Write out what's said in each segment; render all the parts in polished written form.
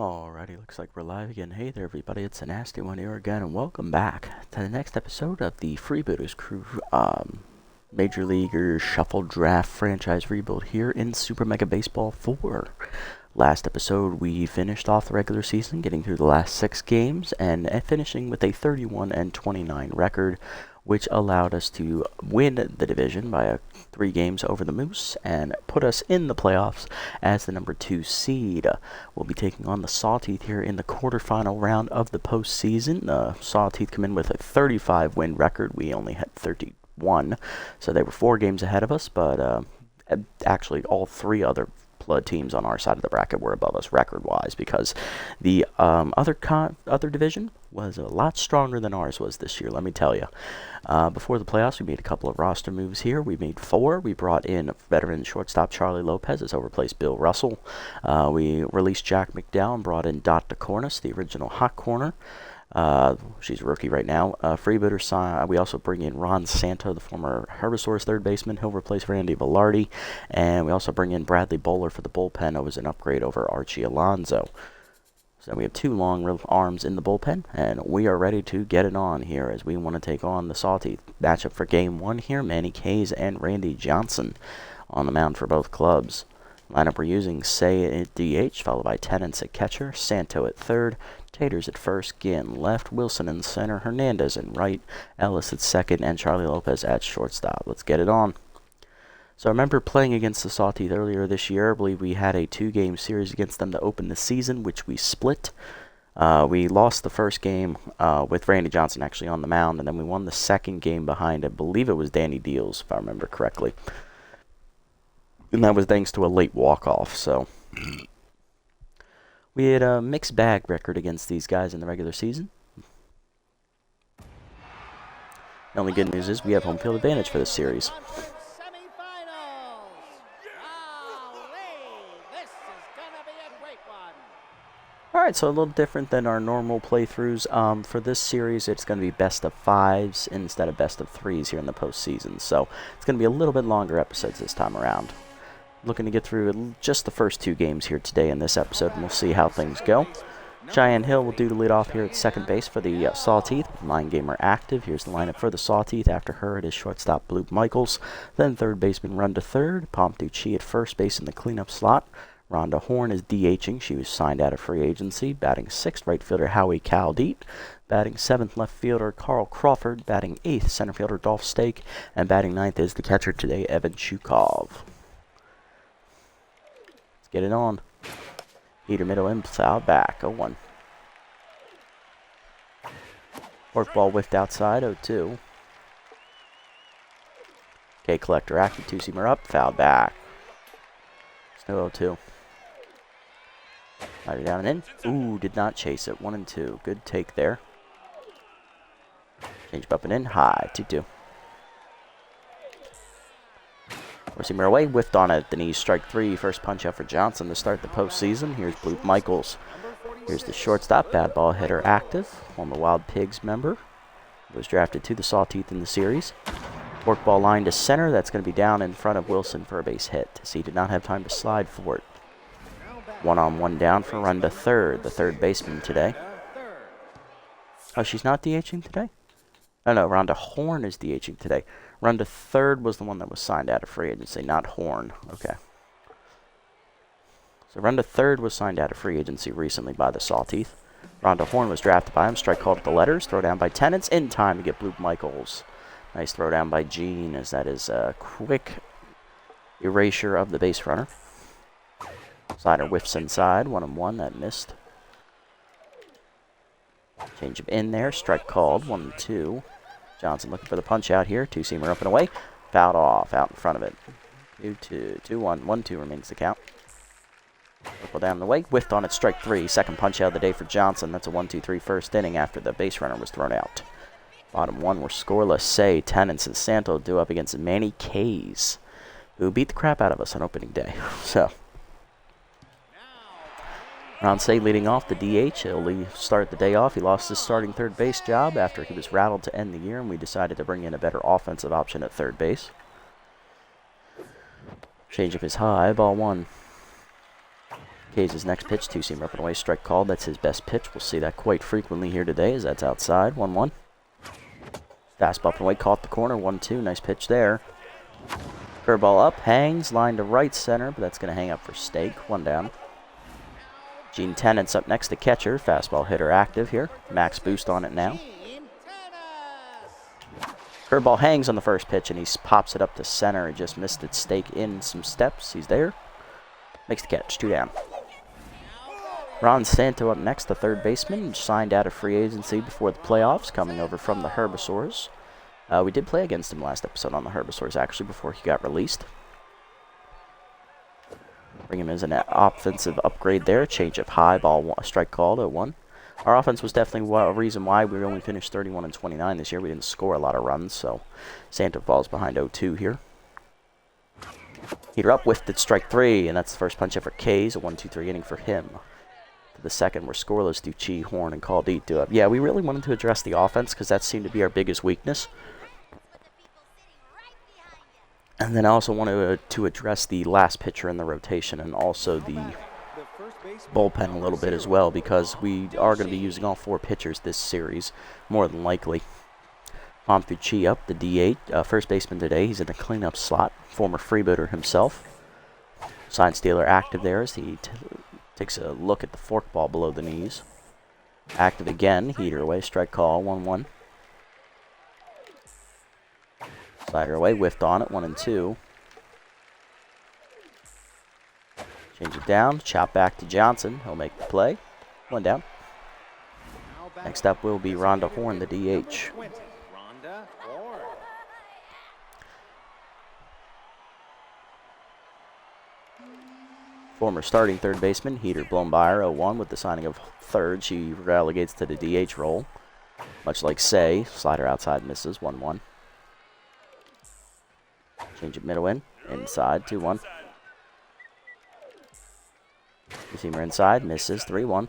Alrighty, looks like we're live again. Hey there everybody, it's a nasty one here again, and welcome back to the next episode of the Freebooters crew Major Leaguer Shuffle Draft Franchise Rebuild here in Super Mega Baseball 4. Last episode we finished off the regular season, getting through the last 6 games, and finishing with a 31-29 record, which allowed us to win the division by 3 games over the Moose and put us in the playoffs as the number 2 seed. We'll be taking on the Sawteeth here in the quarterfinal round of the postseason. Sawteeth come in with a 35-win record. We only had 31, so they were 4 games ahead of us, but actually all 3 other blood teams on our side of the bracket were above us record-wise, because the other division was a lot stronger than ours was this year, let me tell you. Before the playoffs, we made a couple of roster moves here. We made 4. We brought in veteran shortstop Charlie Lopez as replaced Bill Russell. We released Jack McDowell and brought in Dot DeCornis, the original hot corner. She's a rookie right now. Freebooters, we also bring in Ron Santo, the former Herbisaurus third baseman. He'll replace Randy Velarde. And we also bring in Bradley Bowler for the bullpen. It was an upgrade over Archie Alonso. So we have 2 long arms in the bullpen, and we are ready to get it on here as we want to take on the Sawteeth. Matchup for Game 1 here, Manny Kays and Randy Johnson on the mound for both clubs. Lineup we're using: Say at DH, followed by Tennants at catcher, Santo at third, Taters at first, Ginn left, Wilson in center, Hernandez in right, Ellis at second, and Charlie Lopez at shortstop. Let's get it on. So I remember playing against the Sawteeth earlier this year. I believe we had a 2-game series against them to open the season, which we split. We lost the first game with Randy Johnson actually on the mound, and then we won the second game behind, I believe it was Danny Deals, if I remember correctly. And that was thanks to a late walk-off, so we had a mixed bag record against these guys in the regular season. The only good news is we have home field advantage for this series. Alright, so a little different than our normal playthroughs. For this series, it's going to be best of 5s instead of best of 3s here in the postseason. So it's going to be a little bit longer episodes this time around. Looking to get through just the first 2 games here today in this episode, and we'll see how things go. Cheyenne Hill will do the lead off here at second base for the Sawteeth. Line Gamer active. Here's the lineup for the Sawteeth. After her, it is shortstop Bloop Michaels. Then third baseman Runda third. Pomp-Ducci at first base in the cleanup slot. Rhonda Horn is DHing. She was signed out of free agency. Batting 6th, right fielder Howie Caldeet. Batting 7th, left fielder Carl Crawford. Batting 8th, center fielder Dolph Stake. And batting 9th is the catcher today, Evan Chukov. Let's get it on. Heater middle in, foul back, 0-1. Fourth ball whiffed outside, 0-2. K Collector active, 2-seamer up, foul back. Still 0-2. Rider down and in. Ooh, did not chase it. 1-2. Good take there. Change up and in. High. 2-2. Four-seamer away. Whiffed on it at the knees. Strike 3. First punch out for Johnson to start the postseason. Here's Bloop Michaels. Here's the shortstop. Bad ball hitter active. Former Wild Pigs member. Was drafted to the Sawteeth in the series. Fork ball line to center. That's going to be down in front of Wilson for a base hit, as he did not have time to slide for it. 1-on-1 down for Runda third, the third baseman today. Oh, she's not DHing today? Oh, no, Rhonda Horn is DHing today. Runda third was the one that was signed out of free agency, not Horn. Okay. So Runda third was signed out of free agency recently by the Sawteeth. Rhonda Horn was drafted by him. Strike called at the letters. Throw down by Tennants in time to get Bloop Michaels. Nice throw down by Gene, as that is a quick erasure of the base runner. Slider whiffs inside, 1-1, that missed. Change him in there, strike called, 1-2. Johnson looking for the punch out here, 2-seamer up and away. Fouled off, out in front of it. 2-2, 2-1, 1-2 remains the count. Purple down the way, whiffed on it, strike 3. Second punch out of the day for Johnson. That's a 1-2-3 first inning after the base runner was thrown out. Bottom 1 were scoreless. Say, Tennants, and Santo do up against Manny Kays, who beat the crap out of us on opening day. So, Ron Say leading off the DH. He'll start the day off. He lost his starting third base job after he was rattled to end the year, and we decided to bring in a better offensive option at third base. Change up is high, ball 1. Hayes' next pitch, two-seamer up and away, strike called. That's his best pitch. We'll see that quite frequently here today as that's outside. 1-1. Fastball up and away, caught the corner. 1-2. Nice pitch there. Curveball up, hangs, line to right center, but that's going to hang up for Stake. 1 down. Gene Tennant's up next to catcher. Fastball hitter active here. Max boost on it now. Curveball hangs on the first pitch, and he pops it up to center. He just missed it. Stake in some steps. He's there. Makes the catch. 2 down. Ron Santo up next, the third baseman, signed out of free agency before the playoffs, coming over from the Herbivores. We did play against him last episode on the Herbivores, actually, before he got released. Bring him as an offensive upgrade there. Change up high, ball, strike call to 1. Our offense was definitely a reason why we only finished 31-29 this year. We didn't score a lot of runs, so Santo falls behind 0-2 here. Heater up, whiffed at strike 3, and that's the first punch up for K's, a 1-2-3 inning for him. The second were scoreless due Chi, Horn, and Caldeet do up. Yeah, we really wanted to address the offense because that seemed to be our biggest weakness. And then I also wanted to address the last pitcher in the rotation and also the bullpen a little bit as well because we are going to be using all 4 pitchers this series, more than likely. Mamfu Chi up, the D8, first baseman today. He's in the cleanup slot, former freebooter himself. Sign stealer active there as he takes a look at the forkball below the knees. Active again. Heater away. Strike call. 1-1. Slider away. Whiffed on it. 1-2. Change it down. Chop back to Johnson. He'll make the play. 1 down. Next up will be Rhonda Horn, the DH. Former starting third baseman, Heater blown by her 0-1 with the signing of third. She relegates to the DH role. Much like Say, slider outside misses, 1-1. Change it middle in, inside, 2-1. Two-seamer inside, misses, 3-1.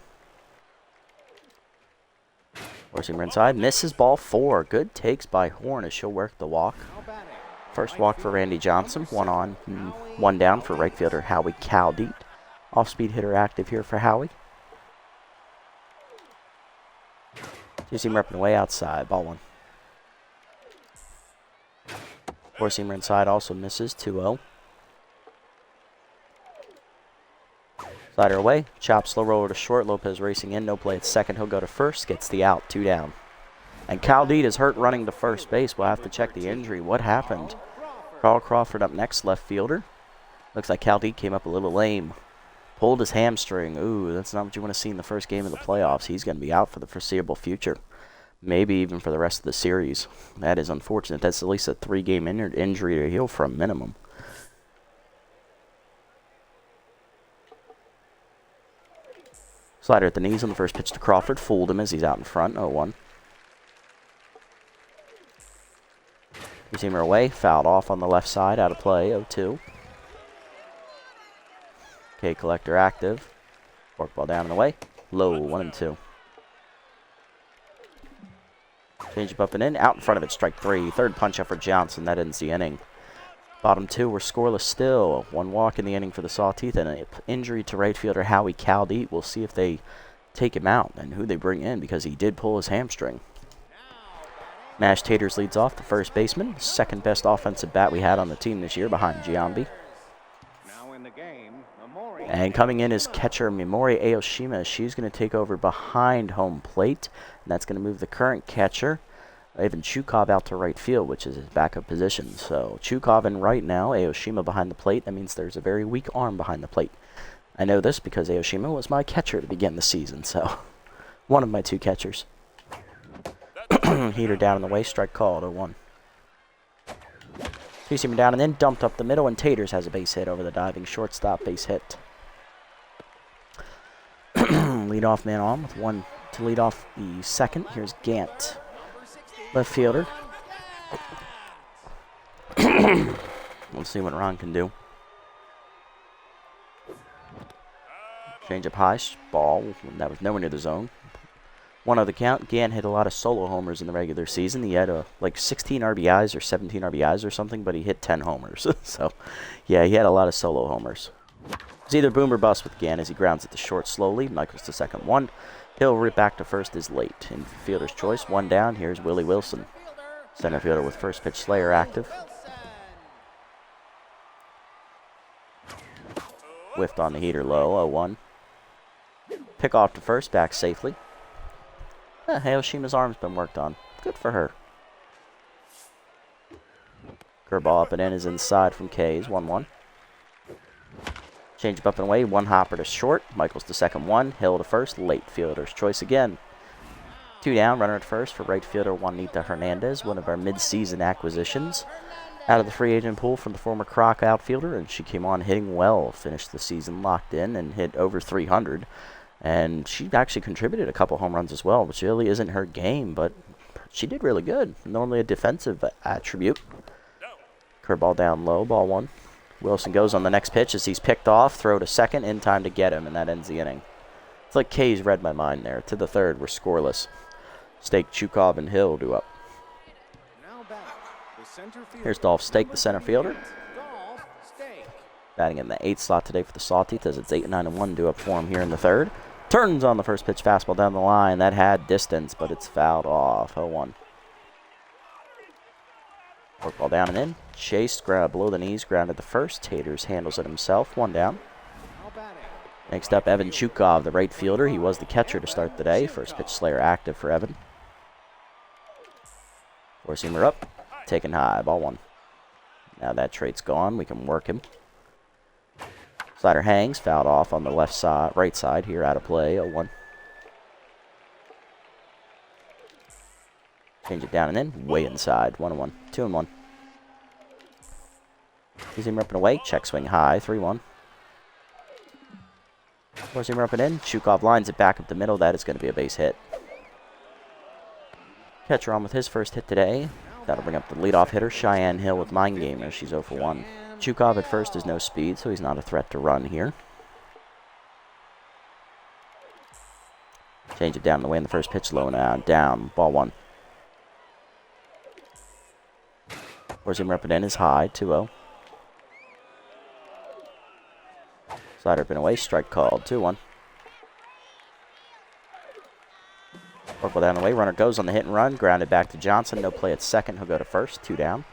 Four-seamer inside, misses, ball 4. Good takes by Horn as she'll work the walk. First walk for Randy Johnson, 1 on, 1 down for right fielder Howie Caldeet. Off-speed hitter active here for Howie. Two-seamer up and away outside, ball 1. Four-seamer inside also misses, 2-0. Slider away, chop slow roller to short. Lopez racing in, no play at second. He'll go to first, gets the out, 2 down. And Caldeet is hurt running to first base. We'll have to check the injury. What happened? Carl Crawford up next, left fielder. Looks like Caldeet came up a little lame. Pulled his hamstring. Ooh, that's not what you want to see in the first game of the playoffs. He's going to be out for the foreseeable future. Maybe even for the rest of the series. That is unfortunate. That's at least a 3-game injury to heal from minimum. Slider at the knees on the first pitch to Crawford. Fooled him as he's out in front. 0-1. Two-seamer away. Fouled off on the left side. Out of play. 0-2. K collector active. Forkball down and away. Low. 1-2. Change up and in. Out in front of it. Strike 3. Third punch up for Johnson. That ends the inning. Bottom 2 were scoreless still. 1 walk in the inning for the Sawteeth and an injury to right fielder Howie Caldeet. We'll see if they take him out and who they bring in because he did pull his hamstring. Mash Taters leads off, the first baseman. Second best offensive bat we had on the team this year behind Giambi. And coming in is catcher Mimori Aoshima. She's going to take over behind home plate. And that's going to move the current catcher, Ivan Chukov, out to right field, which is his backup position. So Chukov in right now, Aoshima behind the plate. That means there's a very weak arm behind the plate. I know this because Aoshima was my catcher to begin the season. So one of my 2 catchers. Heater down in the way, strike call to 1. Two-seamer down and then dumped up the middle, and Taters has a base hit over the diving shortstop. Base hit. Leadoff man on with 1 to lead off the second. Here's Gant, left fielder. We'll see what Ron can do. Change up high, ball. That was nowhere near the zone. 1 the count. Gant hit a lot of solo homers in the regular season. He had like 16 RBIs or 17 RBIs or something, but he hit 10 homers. So, yeah, he had a lot of solo homers. It's either boom or bust with Gann as he grounds it to short slowly. Michaels to second one. Hill rip back to first is late. In fielder's choice, one down. Here's Willie Wilson. Center fielder with first pitch Slayer active. Whiffed on the heater low, 0-1. Pick off to first, back safely. Hayoshima's arm's been worked on. Good for her. Curveball up and in is inside from K's, 1-1. Change up and away, one hopper to short. Michaels to second one. Hill to first, late fielder's choice again. 2 down, runner at first for right fielder Juanita Hernandez, one of our mid-season acquisitions. Out of the free agent pool from the former Croc outfielder, and she came on hitting well, finished the season locked in and hit over 300. And she actually contributed a couple home runs as well, which really isn't her game, but she did really good. Normally a defensive attribute. Curveball down low, ball 1. Wilson goes on the next pitch as he's picked off, throw to second, in time to get him, and that ends the inning. It's like K's read my mind there. To the third, we're scoreless. Stake, Chukov, and Hill do up. Here's Dolph Stake, the center fielder. Batting in the 8th slot today for the Sawteeth as it's 8-9-1 due up for him here in the third. Turns on the first pitch fastball down the line. That had distance, but it's fouled off. 0-1. Work ball down and in. Chased, below the knees, grounded the first. Taters handles it himself. 1 down. Next up, Evan Chukov, the right fielder. He was the catcher to start the day. First pitch Slayer active for Evan. Four-seamer up. Taken high, ball 1. Now that trait's gone. We can work him. Slider hangs, fouled off on the left side, right side here, out of play, 0-1. Change it down and in, way inside, 1-1, 2-1. Four-seamer up and away, check swing high, 3-1. Four-seamer up and in, Chukov lines it back up the middle, that is going to be a base hit. Catcher on with his first hit today. That'll bring up the leadoff hitter, Cheyenne Hill with Mind Gamer. She's 0 for 1. Chukov at first is no speed, so he's not a threat to run here. Change it down the way in the first pitch, low and down, ball 1. Four-seamer up and in is high, 2-0. Slider up and away, strike called, 2-1. Work ball down the way, runner goes on the hit and run, grounded back to Johnson, no play at second, he'll go to first, 2 down.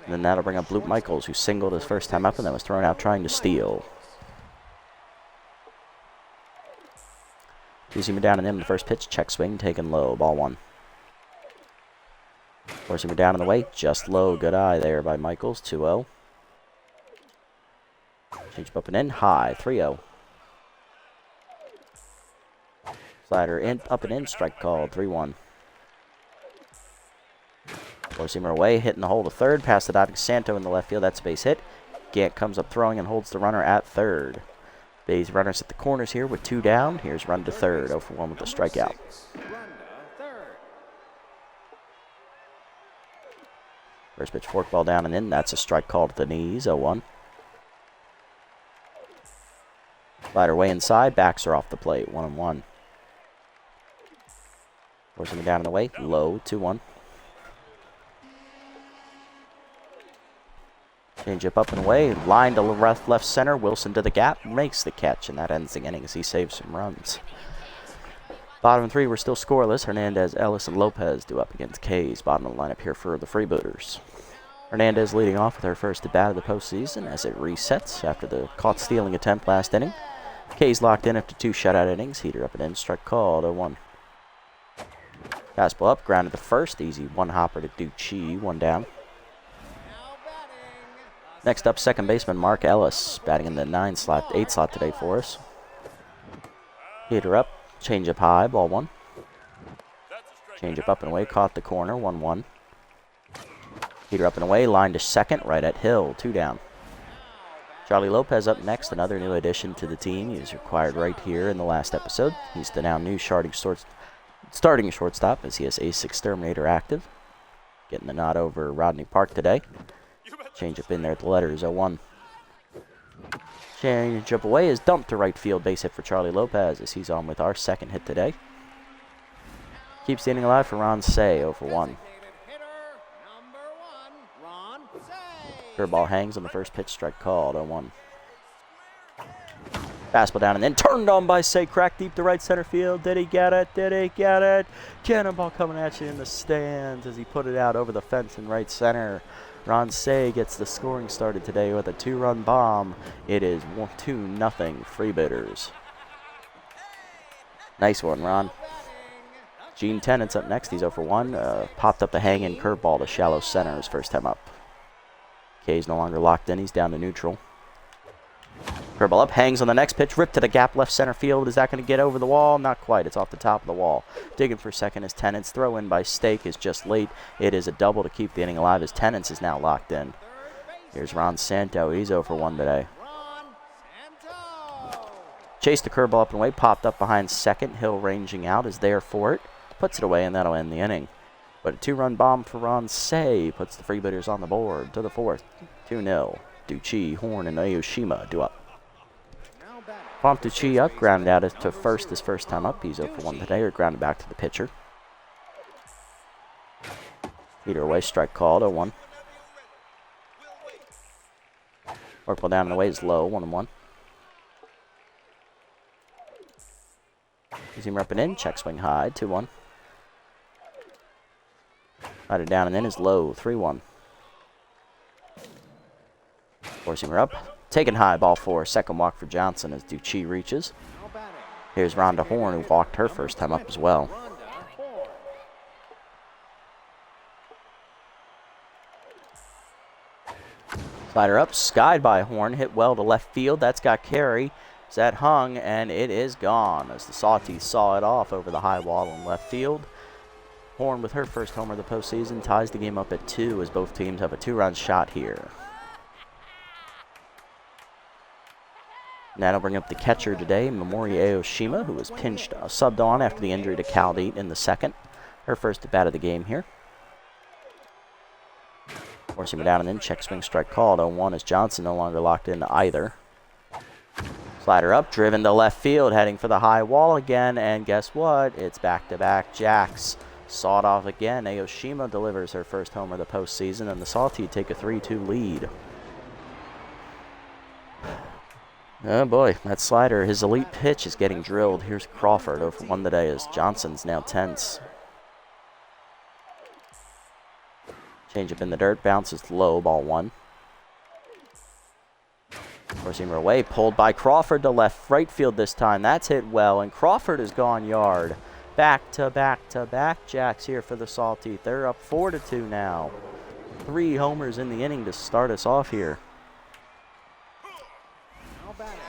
And then that'll bring up Luke Michaels, who singled his first time up and then was thrown out trying to steal. Two-seamer down and in the first pitch, check swing, taken low, ball 1. Four-seamer down and away, just low, good eye there by Michaels, 2-0. Change up and in, high, 3-0. Slider in, up and in, strike called, 3-1. Four-seamer away, hitting the hole to third, past the dot to Santo in the left field, that's a base hit. Gant comes up throwing and holds the runner at third. Base runners at the corners here with 2 down. Here's run to third, 0 for 1 with the strikeout. First pitch forkball down and in, that's a strike called to the knees, 0-1. Slider way inside, backs are off the plate, 1-1. Forcing it down in the way, low, 2-1. Change up and away, line to left center, Wilson to the gap, makes the catch, and that ends the inning as he saves some runs. Bottom 3, we're still scoreless. Hernandez, Ellis, and Lopez do up against K's. Bottom of the lineup here for the Freebooters. Hernandez leading off with her first at-bat of the postseason as it resets after the caught stealing attempt last inning. K's locked in after 2 shutout innings. Heater up and in, strike called, 0-1. Fastball up, grounded to first, easy 1 hopper to Ducci, 1 down. Next up, second baseman Mark Ellis, batting in the 8 slot today for us. Heater up, change up high, ball 1. Change up and away, caught the corner, 1-1. Heater up and away, line to second, right at Hill, 2 down. Charlie Lopez up next, another new addition to the team. He was required right here in the last episode. He's the now new starting shortstop as he has Ace Exterminator active. Getting the nod over Rodney Park today. Change up in there at the letters, 0-1. Change up away is dumped to right field, base hit for Charlie Lopez as he's on with our second hit today. Keeps the inning alive for Ron Say, 0 for 1. Curveball hangs on the first pitch, strike called, 0-1. Fastball down and then turned on by Say, cracked deep to right center field. Did he get it? Did he get it? Cannonball coming at you in the stands as he put it out over the fence in right center. Ron Say gets the scoring started today with a 2-run bomb. It is 2-0 Freebooters. Nice one, Ron. Gene Tennant's up next. He's 0 for 1. Popped up the hanging curveball to shallow center his first time up. K's no longer locked in. He's down to neutral. Curveball up, hangs on the next pitch, ripped to the gap left center field. Is that going to get over the wall? Not quite. It's off the top of the wall. Digging for second is Tennant's. Throw in by Stake is just late. It is a double to keep the inning alive as Tennant's is now locked in. Here's Ron Santo. He's 0 for 1 today. Chased the curveball up and away, popped up behind second. Hill ranging out is there for it. Puts it away, and that'll end the inning. But a 2-run bomb for Ron Say puts the Freebooters on the board to the fourth. 2-0. Duchi, Horn, and Aoshima do up. Bump Duchi up, grounded out to first his first time up. He's 0 for 1 today, or grounded back to the pitcher. Either away, strike called, 0-1. Workball down and away is low, 1-1. Seam up and in, check swing high, 2-1. Rider down and in is low, 3-1. Four-seamer up, taken high, ball 4. Second walk for Johnson as Duchi reaches. Here's Rhonda Horn, who walked her first time up as well. Slider up, skied by Horn, hit well to left field. That's got carry. That hung, and it is gone as the Sawteeth saw it off over the high wall in left field. Horn, with her first homer of the postseason, ties the game up at 2 as both teams have a 2-run shot here. That'll bring up the catcher today, Mamori Aoshima, who was pinched, subbed on after the injury to Caldeet in the second. Her first at bat of the game here. Forcing him down and in, check swing strike called. 0-1 as Johnson no longer locked into either. Slider up, driven to left field, heading for the high wall again, and guess what? It's back-to-back jacks. Sawed off again. Aoshima delivers her first homer of the postseason, and the Sawteeth take a 3-2 lead. Oh boy, that slider, his elite pitch is getting drilled. Here's Crawford 0 for 1 today as Johnson's now tense. Change up in the dirt, bounces low, ball 1. Four-seamer away, pulled by Crawford to left right field this time. That's hit well, and Crawford has gone yard. Back-to-back-to-back jacks here for the Sawteeth. They're up 4-2 now. 3 homers in the inning to start us off here.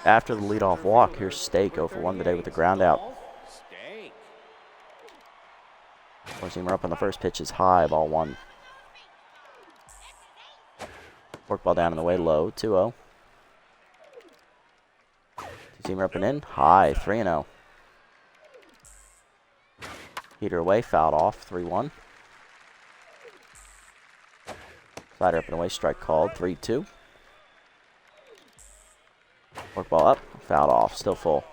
After the leadoff walk, here's Stake 0 for 1 today with the ground out. Four-seamer up on the first pitch is high, ball 1. Workball down in the way, low, 2-0. Two-seamer up and in, high, 3-0. Heater away, fouled off, 3-1. Slider up and away, strike called, 3-2. Workball up, fouled off, still full.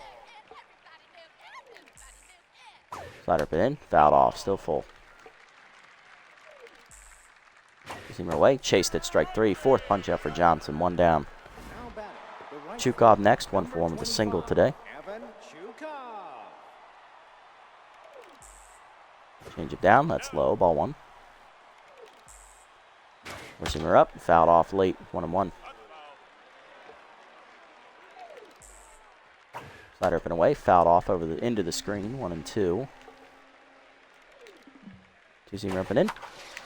Slider up and in, fouled off, still full. Two-seamer away, chased it, strike 3. Fourth punch out for Johnson, 1 down. Chukov next, 1 for 1 with a single today. Change it down, that's low, ball 1. Four-seamer up, fouled off late, 1-1. Slider up and away, fouled off over the into the screen, 1-2. Two-seamer up and in.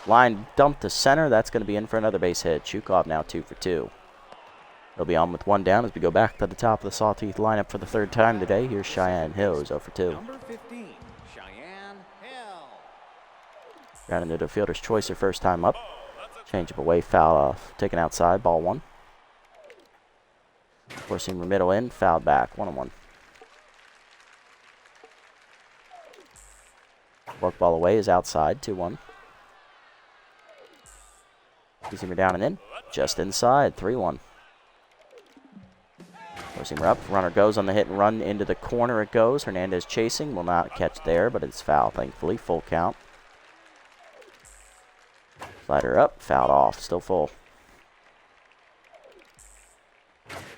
Line dumped to center, that's going to be in for another base hit. Chukov now 2 for 2. He'll be on with 1 down as we go back to the top of the Sawteeth lineup for the 3rd time today. Here's Cheyenne Hill, who's 0 for 2. Number 15, Cheyenne Hill. Got into the fielder's choice her first time up. Change up away, foul off. Taken outside, ball 1. Four-seamer middle in, fouled back, 1-1. Work ball away is outside, 2-1. Two-seamer down and in, just inside, 3-1. Four-seamer up, runner goes on the hit and run into the corner it goes. Hernandez chasing, will not catch there, but it's foul, thankfully, full count. Slider up, fouled off, still full.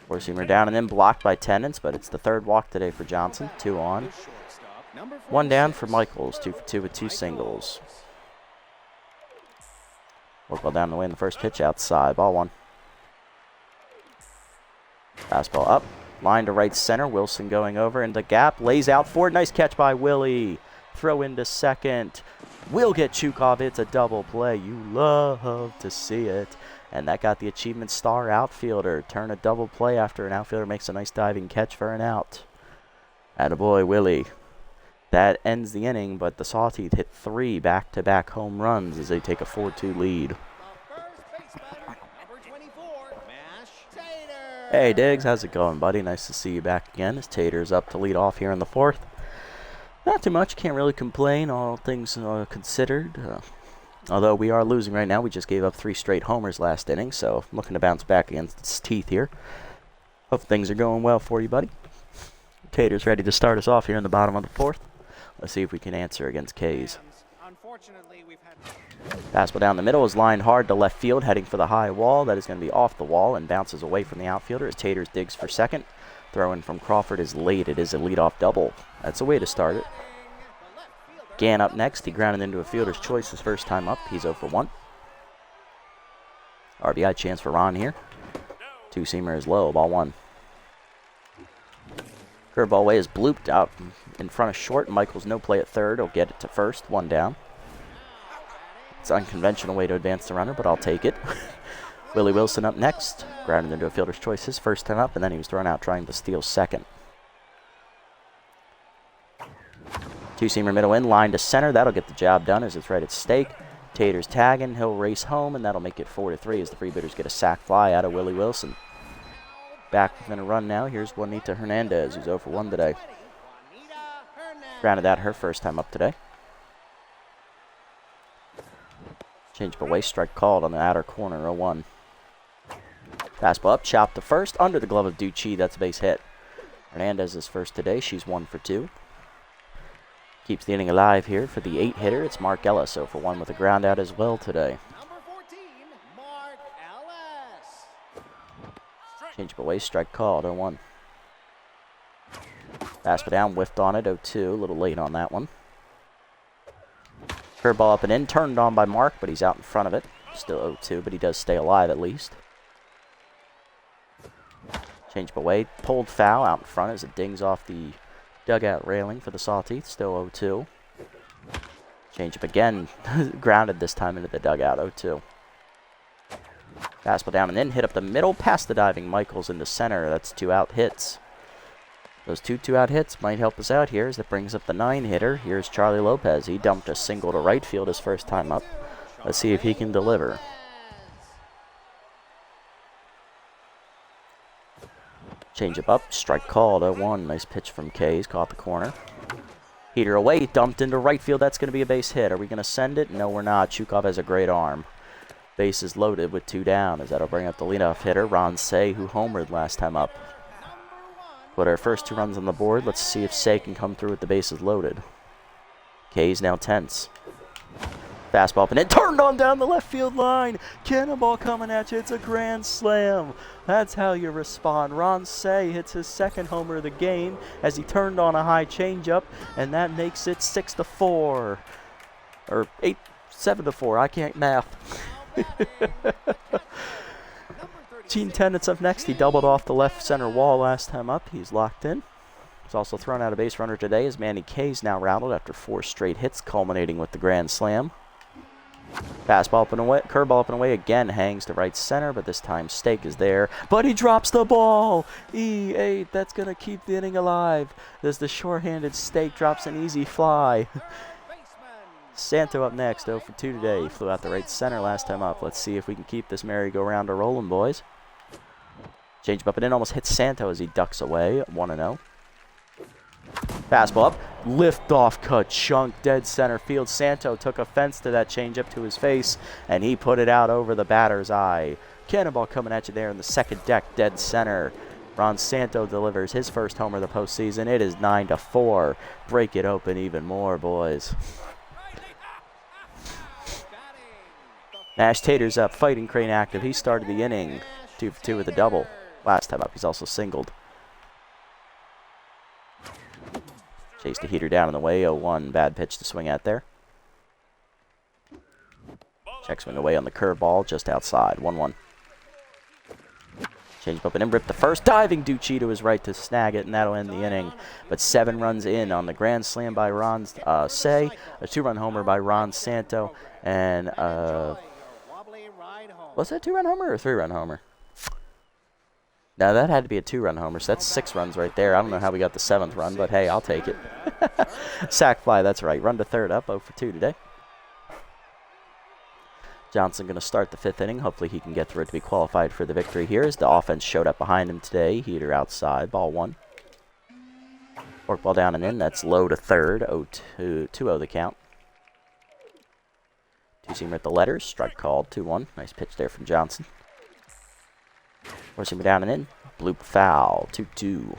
Four-seamer down and then blocked by Tennants, but it's the third walk today for Johnson. 2 on. 1 down for Michaels. 2 for 2 with 2 singles. Work ball down the way in the first pitch outside. Ball 1. Fastball up. Line to right center. Wilson going over in the gap. Lays out for it. Nice catch by Willie. Throw into second. Will get Chukov. It's a double play. You love to see it. And that got the achievement star outfielder. Turn a double play after an outfielder makes a nice diving catch for an out. Attaboy, Willie. That ends the inning, but the Sawteeth hit 3 back-to-back home runs as they take a 4-2 lead. Hey, Diggs, how's it going, buddy? Nice to see you back again as Tater's up to lead off here in the 4th. Not too much. Can't really complain, all things considered. Although we are losing right now. We just gave up 3 straight homers last inning, so I'm looking to bounce back against Teeth here. Hope things are going well for you, buddy. Tater's ready to start us off here in the bottom of the 4th. Let's see if we can answer against K's. Fastball down the middle is lined hard to left field, heading for the high wall. That is going to be off the wall and bounces away from the outfielder as Taters digs for second. Throw in from Crawford is late. It is a leadoff double. That's a way to start it. Gann up next. He grounded into a fielder's choice his first time up. He's 0 for 1. RBI chance for Ron here. Two-seamer is low. Ball 1. Curveball away is blooped out in front of short. Michael's no play at third. He'll get it to first. 1 down. It's an unconventional way to advance the runner, but I'll take it. Willie Wilson up next. Grounded into a fielder's choice his first time up, and then he was thrown out trying to steal second. Two-seamer middle in, line to center. That'll get the job done as it's right at stake. Tater's tagging. He'll race home, and that'll make it 4-3 as the Freebooters get a sac fly out of Willie Wilson. Back within a run now. Here's Juanita Hernandez, who's 0 for 1 today. Grounded that her first time up today. Change of away, strike called on the outer corner, 0-1. Fastball up, chopped to first, under the glove of Ducci. That's a base hit. Hernandez is first today. She's 1 for 2. Keeps the inning alive here for the 8-hitter. It's Mark Ellis, 0 for 1 with a ground out as well today. Change of away, strike called, 0-1. Fastball down, whiffed on it, 0-2. A little late on that one. Curveball up and in, turned on by Mark, but he's out in front of it. Still 0-2, but he does stay alive at least. Change of away, pulled foul out in front as it dings off the dugout railing for the Sawteeth. Still 0-2. Change up again, grounded this time into the dugout, 0-2. Fastball down and in, hit up the middle, past the diving Michaels into center. That's 2 out hits. Those 2 out hits might help us out here as it brings up the 9-hitter. Here's Charlie Lopez. He dumped a single to right field his first time up. Let's see if he can deliver. Change up, strike called, 0-1. Nice pitch from K. He's caught the corner. Heater away, dumped into right field. That's going to be a base hit. Are we going to send it? No, we're not. Chukov has a great arm. Base is loaded with 2 down as that'll bring up the leadoff hitter, Ron Say, who homered last time up. Put our first 2 runs on the board. Let's see if Say can come through with the bases loaded. K's now tense. Fastball up and it turned on down the left field line. Cannonball coming at you. It's a grand slam. That's how you respond. Ron Say hits his 2nd homer of the game as he turned on a high changeup, and that makes it 6-4. Or 7-4. I can't math. Gene Tennant's up next. He doubled off the left center wall last time up. He's locked in. He's also thrown out a base runner today as Manny K's now rattled after 4 straight hits, culminating with the grand slam. Fastball up and away, curveball up and away again, hangs to right center, but this time Stake is there. But he drops the ball! E8, that's going to keep the inning alive as the short-handed Stake drops an easy fly. Santo up next, 0 for 2 today. He flew out the right center last time up. Let's see if we can keep this merry-go-round rolling, boys. Change up and in, almost hits Santo as he ducks away, 1-0. Fastball up, lift-off cut, chunk, dead center field. Santo took offense to that changeup to his face, and he put it out over the batter's eye. Cannonball coming at you there in the second deck, dead center. Ron Santo delivers his first homer of the postseason. It is 9-4. Break it open even more, boys. Nash Tater's up, fighting Crane active. He started the inning, 2 for 2 with a double. Last time up, he's also singled. Chased the heater down in the way. 0-1. Bad pitch to swing at there. Check swing away on the curveball, just outside. 1-1. Change up and in, rip the first. Diving Ducci to his right to snag it, and that'll end the inning. But 7 runs in on the grand slam by Ron Say, a 2-run homer by Ron Santo, and was that a 2-run homer or a 3-run homer? Now that had to be a 2-run homer, so that's 6 runs right there. I don't know how we got the 7th run, but hey, I'll take it. Sac fly, that's right. Run to third up, 0 for 2 today. Johnson going to start the 5th inning. Hopefully he can get through it to be qualified for the victory here as the offense showed up behind him today. Heater outside, ball 1. Fork ball down and in. That's low to third. 2-0 the count. Two-seamer at the letters. Strike called. 2-1. Nice pitch there from Johnson. Four-seamer down and in. Bloop foul. 2-2.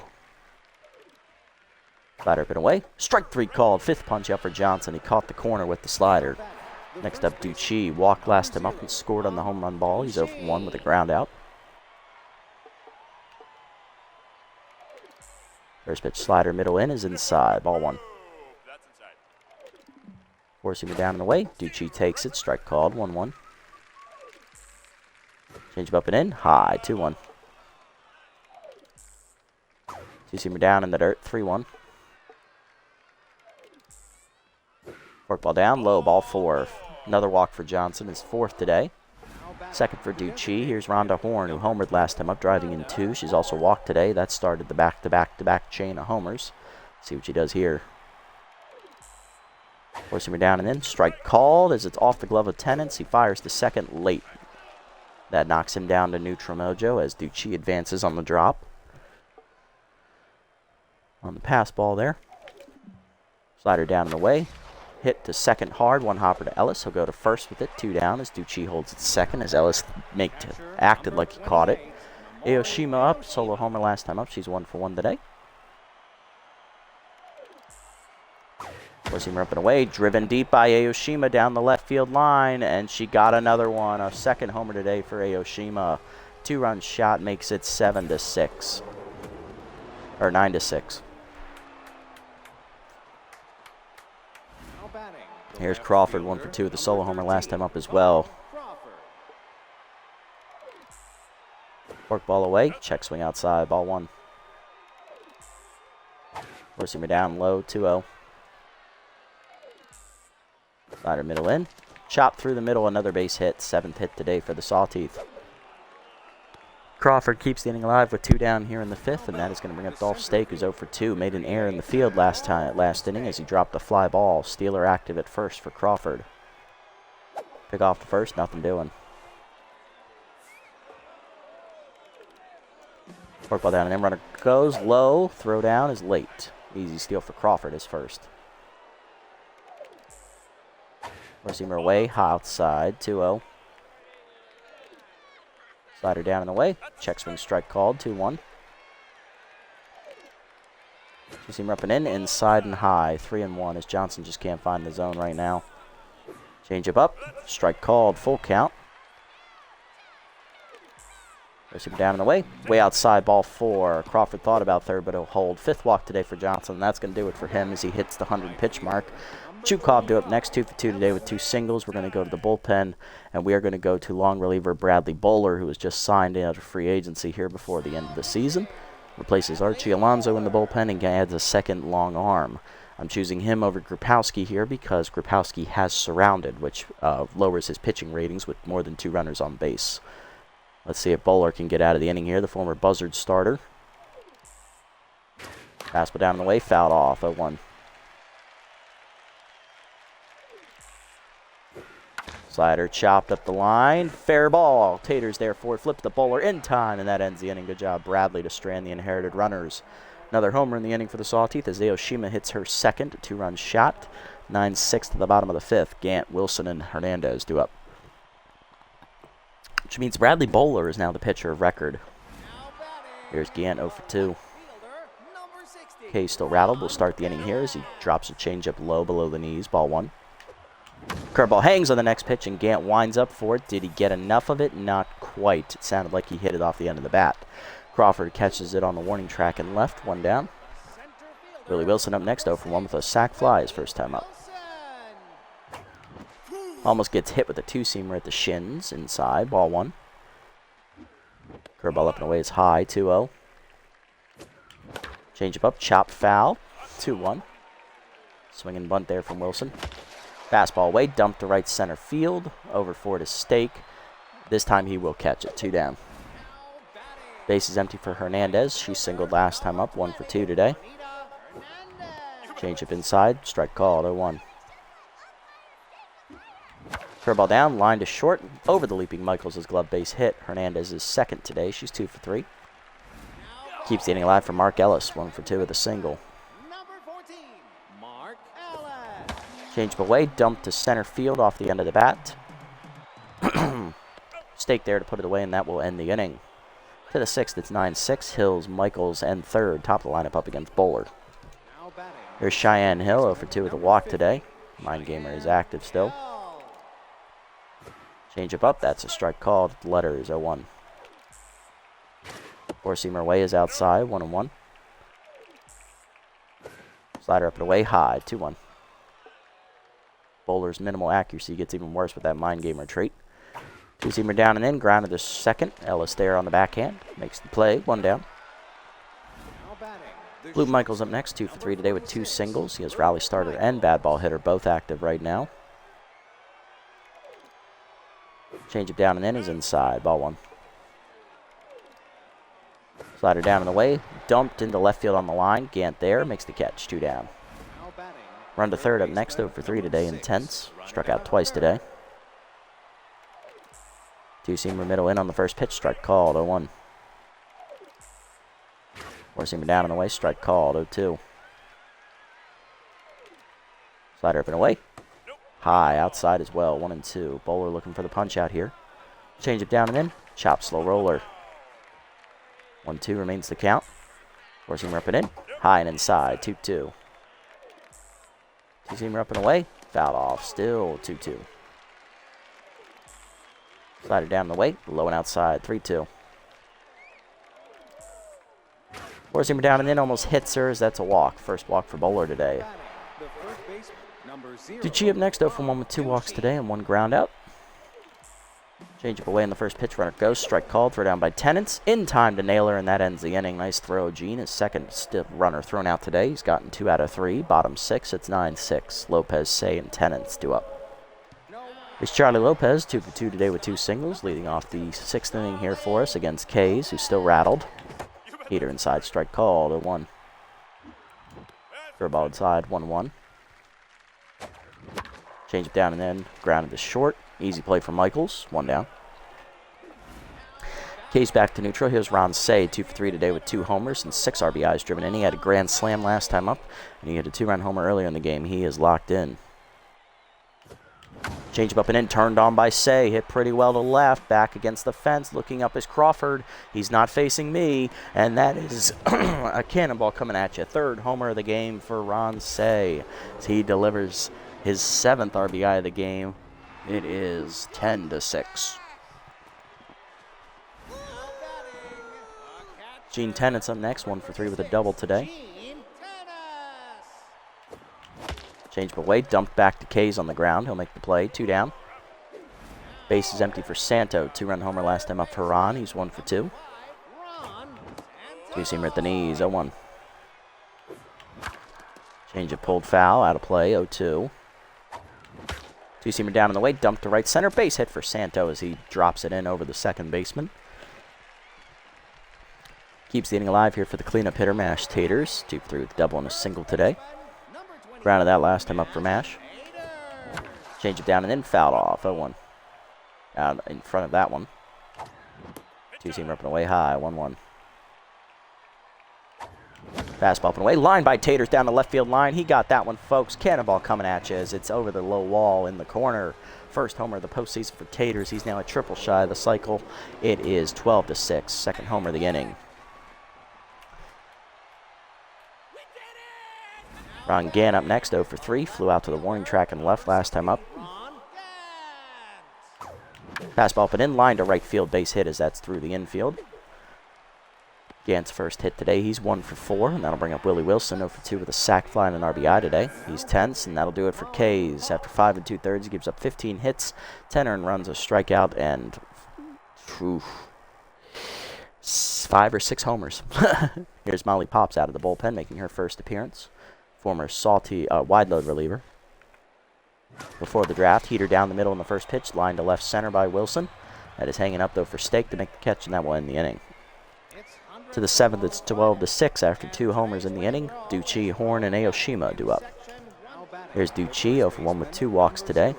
Slider up and away. Strike 3 called. 5th punch out for Johnson. He caught the corner with the slider. Next up, Ducci walked last him up and scored on the home run ball. He's 0 for 1 with a ground out. First pitch slider middle in is inside. Ball 1. Four-seamer down and away. Ducci takes it. Strike called. 1-1. Change up and in. High. 2-1. Two-seamer down in the dirt. 3-1. Fork ball down. Low. Ball 4. Another walk for Johnson. His 4th today. 2nd for Ducci. Here's Rhonda Horn, who homered last time up, driving in 2. She's also walked today. That started the back-to-back-to-back chain of homers. See what she does here. Four-seamer down and in. Strike called as it's off the glove of Tennants. He fires the 2nd late. That knocks him down to neutral mojo as Ducci advances on the drop. On the pass ball there. Slider down and away. Hit to 2nd hard, 1 hopper to Ellis. He'll go to 1st with it, 2 down as Ducci holds it 2nd as Ellis acted like he caught it. Aoshima up, solo homer last time up. She's 1 for 1 today. Four-seamer up and away, driven deep by Aoshima down the left field line, and she got another one. A 2nd homer today for Aoshima. 2-run shot makes it 7-6. Or 9-6. Here's Crawford, 1 for 2 with the solo homer last time up as well. Fork ball away, check swing outside, ball 1. Four-seamer down low, 2-0. Slider middle in. Chop through the middle, another base hit. 7th hit today for the Sawteeth. Crawford keeps the inning alive with 2 down here in the 5th, and that is going to bring up Dolph Stake, who's 0 for 2. Made an error in the field last inning as he dropped a fly ball. Steeler active at first for Crawford. Pick off the first, nothing doing. Fork ball down and in, runner goes low. Throw down is late. Easy steal for Crawford, his first. Four-seamer away, high outside, 2-0. Slider down and away. Check swing strike called, 2-1. Two-seamer up and in, inside and high, 3-1 as Johnson just can't find the zone right now. Change up, strike called, full count. Four-seamer down and away. Way outside, ball 4. Crawford thought about third, but he'll hold. 5th walk today for Johnson, and that's going to do it for him as he hits the 100-pitch mark. Chukov do up next, 2 for 2 today with 2 singles. We're going to go to the bullpen, and we are going to go to long reliever Bradley Bowler, who was just signed out of free agency here before the end of the season. Replaces Archie Alonso in the bullpen and adds a 2nd long arm. I'm choosing him over Grapowski here because Grapowski has surrounded, which lowers his pitching ratings with more than 2 runners on base. Let's see if Bowler can get out of the inning here, the former Buzzard starter. Fastball down in the way, fouled off, 0-1. Slider chopped up the line. Fair ball. Taters there for it. Flips the Bowler in time, and that ends the inning. Good job, Bradley, to strand the inherited runners. Another homer in the inning for the Sawteeth as Aoshima hits her 2nd 2-run shot. 9-6 to the bottom of the 5th. Gant, Wilson, and Hernandez do up. Which means Bradley Bowler is now the pitcher of record. Here's Gant, 0 for 2. K still rattled. We'll start the inning here as he drops a changeup low below the knees. Ball 1. Curveball hangs on the next pitch, and Gant winds up for it. Did he get enough of it? Not quite. It sounded like he hit it off the end of the bat. Crawford catches it on the warning track and left, one down. Willie Wilson up next, 0 for 1 with a sac fly his first time up. Almost gets hit with a two-seamer at the shins inside, ball 1. Curveball up and away is high, 2-0. Change up, chop foul, 2-1. Swing and bunt there from Wilson. Fastball away, dumped to right center field, over for to Stake. This time he will catch it, 2 down. Base is empty for Hernandez. She singled last time up, 1 for 2 today. Change up inside, strike called, 0-1. Curveball down, line to short, over the leaping Michaels' glove base hit. Hernandez is second today, she's 2 for 3. Keeps the inning alive for Mark Ellis, 1 for 2 with a single. Change up away, dumped to center field off the end of the bat. Stake there to put it away, and that will end the inning. To the 6th, it's 9-6. Hills, Michaels, and third. Top of the lineup up against Bullard. Here's Cheyenne Hill, 0 for 2 with a walk today. Mind Gamer is active still. Change up, that's a strike called. The letter is 0-1. Four-seamer away is outside, 1-1. Slider up and away, high, 2-1. Bowler's minimal accuracy gets even worse with that Mind Gamer trait. Two-seamer down and in, grounded to second. Ellis there on the backhand. Makes the play, 1 down. Blue Michaels up next, 2 for 3 today with 2 singles. He has rally starter and bad ball hitter both active right now. Change it down and in, he's inside, ball 1. Slider down and away, dumped into left field on the line. Gant there, makes the catch, 2 down. Run to third up next, 0 for 3 today, intense. Struck out twice today. Two-seamer middle in on the first pitch, strike called, 0-1. Four-seamer down and away, strike called, 0-2. Slider up and away. High, outside as well, 1-2. Bowler looking for the punch out here. Change it down and in, chop slow roller. 1-2 remains the count. Four-seamer up and in, high and inside, 2-2. Two-seamer up and away, fouled off, still 2-2. Slider down the way, low and outside, 3-2. Four-seamer down and in, almost hits her as that's a walk. First walk for Bowler today. Ducci up next, 0 for 1 with 2 walks today and 1 ground out. Change up away in the first pitch, runner goes, strike called, throw down by Tennants. In time to nail her, and that ends the inning. Nice throw, Gene. His second stiff runner thrown out today. He's gotten 2 out of 3. Bottom 6, it's 9-6. Lopez, Say, and Tennants due up. It's Charlie Lopez, 2 for 2 today with 2 singles, leading off the 6th inning here for us against Kays, who's still rattled. Heater inside, strike called, 0-1. Curveball inside, 1-1. Change it down and then grounded to short. Easy play for Michaels, 1 down. Kays back to neutral. Here's Ron Say, 2 for 3 today with 2 homers and 6 RBIs driven in. He had a grand slam last time up, and he had a 2-run homer earlier in the game. He is locked in. Change up and in, turned on by Say, hit pretty well to left, back against the fence, looking up is Crawford. He's not facing me, and that is a cannonball coming at you. 3rd homer of the game for Ron Say as he delivers his 7th RBI of the game. It is 10-6. Gene Tennant's up next, 1 for 3 with a double today. Change away, dumped back to Kays on the ground. He'll make the play, 2 down. Base is empty for Santo. 2-run homer last time up for Ron. He's 1 for 2. Two-seamer at the knees, 0-1. Change of pulled foul, out of play, 0-2. Two-seamer down in the way, dumped to right center. Base hit for Santo as he drops it in over the second baseman. Keeps the inning alive here for the cleanup hitter, Mash Taters. 2 for 3 with a double and a single today. Grounded that last time up for Mash. Change it down and then fouled off, 0-1. Out in front of that one. Two-seamer up and away high, 1-1. Fastball up and away, line by Taters down the left field line. He got that one, folks. Cannonball coming at you as it's over the low wall in the corner. First homer of the postseason for Taters. He's now a triple shy of the cycle. It is 12-6. 2nd homer of the inning. Ron Gann up next, 0 for 3. Flew out to the warning track and left last time up. Fastball up and in, line to right field, base hit as that's through the infield. Gant's first hit today, he's 1 for 4, and that'll bring up Willie Wilson 0 for 2 with a sac fly and an RBI today. He's tense, and that'll do it for Kays. After 5 2/3, he gives up 15 hits, 10 earned runs, a strikeout, and 5 or 6 homers. Here's Molly Pops out of the bullpen, making her first appearance. Former Sawteeth wide load reliever. Before the draft, heater down the middle in the first pitch, line to left center by Wilson. That is hanging up, though, for Stake to make the catch, and that will end the inning. To the 7th, it's 12-6 after 2 homers in the inning. Ducci, Horn, and Aoshima do up. Here's Ducci, 0 for 1 with 2 walks today.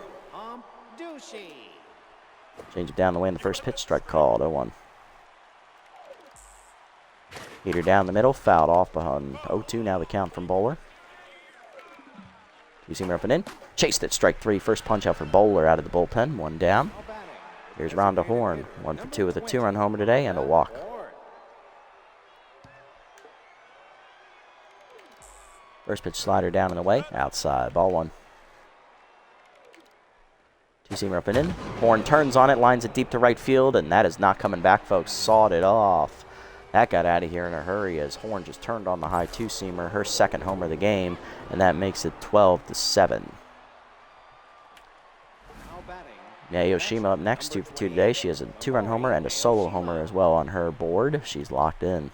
Change it down the way in the first pitch, strike called, 0-1. Heater down the middle, fouled off behind 0-2, now the count from Bowler. Two-seamer up and in. Chased it, strike 3, first punch out for Bowler out of the bullpen, 1 down. Here's Rhonda Horn, 1 for 2 with a 2-run homer today and a walk. First pitch slider down and away, outside, ball 1. Two-seamer up and in. Horn turns on it, lines it deep to right field, and that is not coming back, folks. Sawed it off. That got out of here in a hurry as Horn just turned on the high two-seamer, her second homer of the game, and that makes it 12-7. Now Yoshima up next, 2 for 2 today. She has a 2-run homer and a solo homer as well on her board. She's locked in.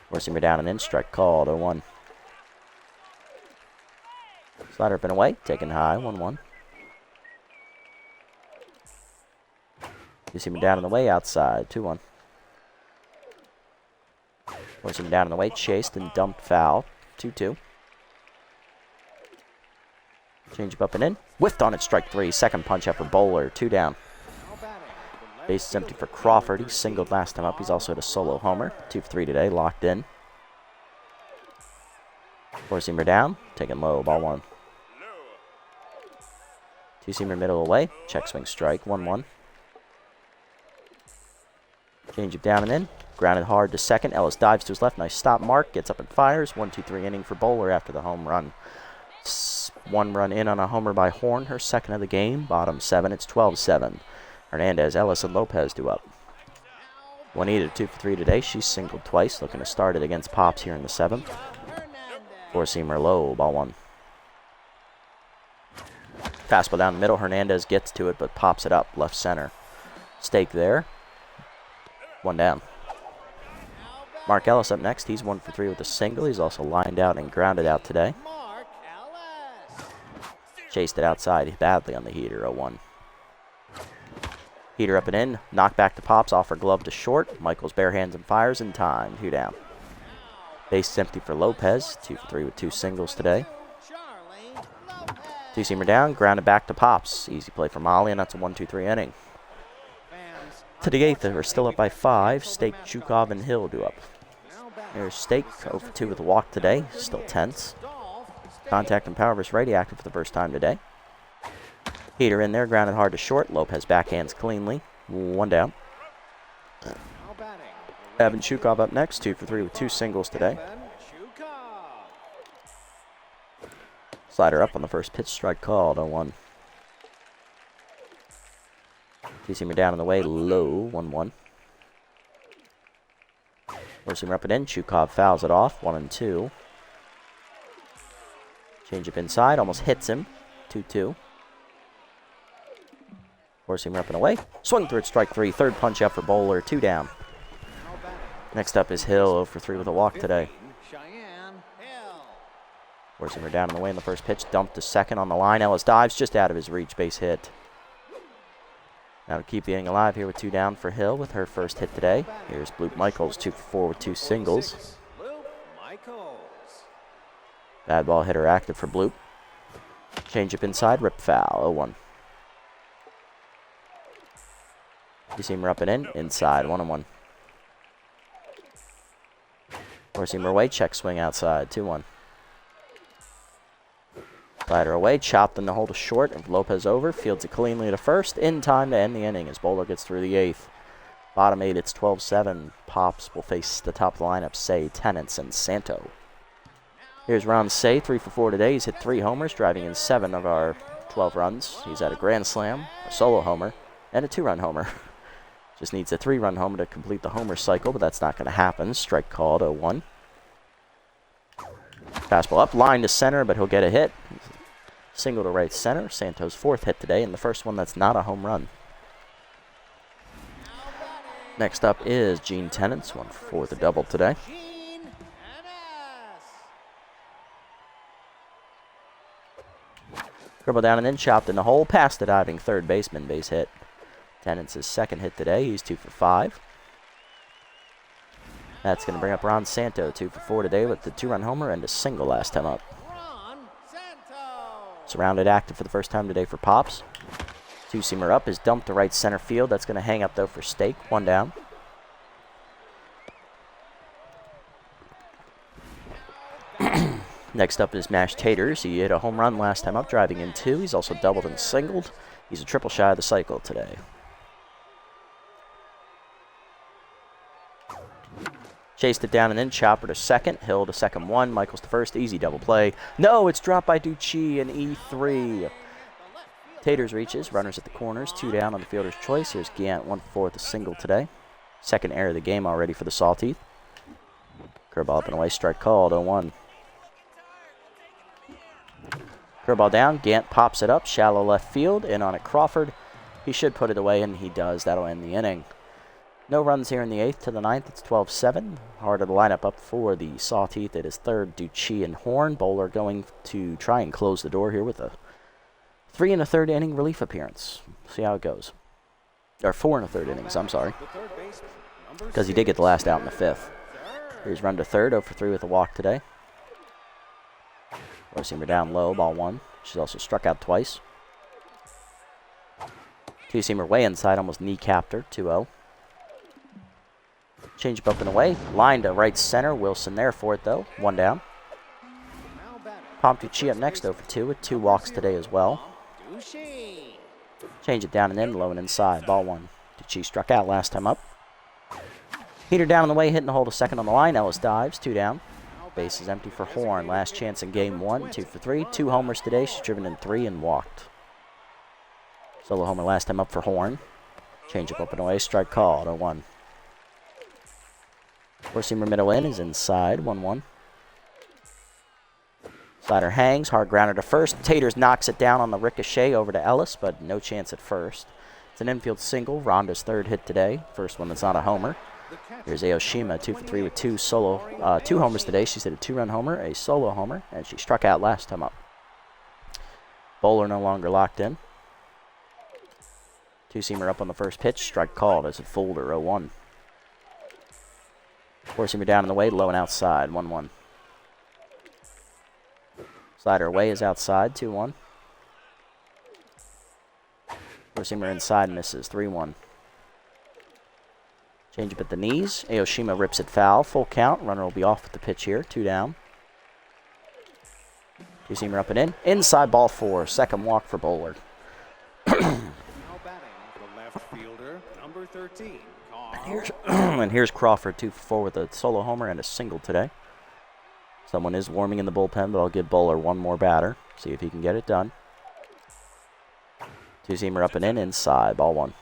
Four-seamer down and in, strike called, 0-1. Slider up and away, taken high, 1-1. Two-seamer down and away, outside, 2-1. Four-seamer down and away, chased and dumped foul, 2-2. Change up and in, whiffed on it, strike 3. Second punch out for Bowler, 2 down. Base is empty for Crawford. He singled last time up. He's also at a solo homer. 2 for 3 today, locked in. Four-seamer down, taken low, ball 1. Two-seamer middle away, check swing strike, 1-1. Change up down and in, grounded hard to second. Ellis dives to his left, nice stop. Mark gets up and fires. 1-2-3 inning for Bowler after the home run. 1 run in on a homer by Horn, her second of the game. Bottom 7, it's 12-7. Hernandez, Ellis, and Lopez do up. Juanita 2 for 3 today. She's singled twice, looking to start it against Pops here in the 7th. Four-seamer low, ball 1. Fastball down the middle. Hernandez gets to it, but pops it up left center. Stake there. 1 down. Mark Ellis up next. He's 1 for 3 with a single. He's also lined out and grounded out today. Chased it outside badly on the heater, 0-1. Heater up and in, knock back to Pops, offer glove to short. Michaels bare hands and fires in time, 2 down. Base is empty for Lopez, 2 for 3 with 2 singles today. Two-seamer down, grounded back to Pops. Easy play for Molly, and that's a 1-2-3 inning. To the 8th, we're still up by 5. Stake, Chukov, and Hill do up. There's Stake, 0 for 2 with a walk today, still tense. Contact and power versus righty active for the first time today. Heater in there, grounded hard to short. Lopez backhands cleanly. 1 down. Evan Chukov up next, 2 for 3 with 2 singles today. Slider up on the first pitch, strike called, 0-1. Two-seamer down on the way, low, 1-1. Four-seamer up and in, Chukov fouls it off, 1-2. Change up inside, almost hits him, 2-2. Four-seamer up and away. Swung through it, strike 3. Third punch out for Bowler, 2 down. Next up is Hill, 0 for 3 with a walk today. Four-seamer down and away in the first pitch. Dumped to second on the line. Ellis dives just out of his reach. Base hit. Now to keep the inning alive here with 2 down for Hill with her first hit today. Here's Bloop Michaels, 2 for 4 with 2 singles. Bad ball hitter active for Bloop. Change up inside, rip foul, 0-1. Two-seamer up and in, inside, 1-1. Four-seamer away, check swing outside, 2-1. Slider away, chopped in the hole to short, and Lopez over, fields it cleanly to first, in time to end the inning as Bowler gets through the 8th. Bottom 8, it's 12-7. Pops will face the top of the lineup, Say, Tennants, and Santo. Here's Ron Say, 3 for 4 today. He's hit 3 homers, driving in 7 of our 12 runs. He's had a grand slam, a solo homer, and a 2-run homer. Just needs a 3-run homer to complete the homer cycle, but that's not going to happen. Strike called, 0-1. Fastball up, line to center, but he'll get a hit. Single to right center. Santo's 4th hit today, and the first one that's not a home run. Next up is Gene Tennant's, 1 for the double today. Dribble down and then chopped in the hole, past the diving third baseman, base hit. Tennant's his 2nd hit today. He's 2 for 5. That's going to bring up Ron Santo, 2 for 4 today with the 2-run homer and a single last time up. Surrounded active for the first time today for Pops. 2-seamer up is dumped to right center field. That's going to hang up though for Stake. 1 down. Next up is Mashed Taters. He hit a home run last time up, driving in 2. He's also doubled and singled. He's a triple shy of the cycle today. Chased it down and then chopper to second. Hill to second 1. Michaels to first. Easy double play. No, it's dropped by Ducci in E3. Taters reaches. Runners at the corners. 2 down on the fielder's choice. Here's Gant, 1 for 4 with a single today. 2nd error of the game already for the Sawteeth. Curveball up and away. Strike called. 0-1. Curveball down. Gant pops it up. Shallow left field. In on it Crawford. He should put it away, and he does. That'll end the inning. No runs here in the 8th to the 9th. It's 12-7. Heart of the lineup up for the Sawteeth. It is 3rd, Ducci and Horn. Bowler going to try and close the door here with a 3 1/3 inning relief appearance. See how it goes. Or 4 1/3 innings, I'm sorry. Because he did get the last out in the 5th. Here's run to 3rd, 0 for 3 with a walk today. Four-seamer down low, ball 1. She's also struck out twice. 2-seamer way inside, almost kneecapped her, 2-0. Change up and away. Line to right center. Wilson there for it, though. 1 down. Ducci up next, 0 for 2 with 2 walks today as well. Change it down and in, low and inside. Ball 1. Ducci struck out last time up. Heater down on the way, hitting the hole to second on the line. Ellis dives, 2 down. Base is empty for Horn. Last chance in game 1, 2 for 3. 2 homers today. She's driven in 3 and walked. Solo homer last time up for Horn. Change up and away. Strike called, 0-1. Four-seamer middle in is inside, 1-1. Slider hangs, hard grounder to first. Taters knocks it down on the ricochet over to Ellis, but no chance at first. It's an infield single, Rhonda's 3rd hit today. First one that's not a homer. Here's Aoshima, 2 for 3 with 2 homers today. She's hit a 2-run homer, a solo homer, and she struck out last time up. Bowler no longer locked in. 2-seamer up on the first pitch, strike called as a folder, 0-1. Four-seamer down in the way, low and outside, 1-1. Slider away is outside, 2-1. Four-seamer inside misses, 3-1. Change up at the knees. Aoshima rips it foul, full count. Runner will be off with the pitch here, 2 down. 2-seamer up and in. Inside ball 4, 2nd walk for Bowler. Now batting, the left fielder, number 13. And here's Crawford, 2 for 4 with a solo homer and a single today. Someone is warming in the bullpen, but I'll give Bowler 1 more batter. See if he can get it done. 2-seamer up and in, inside, ball 1.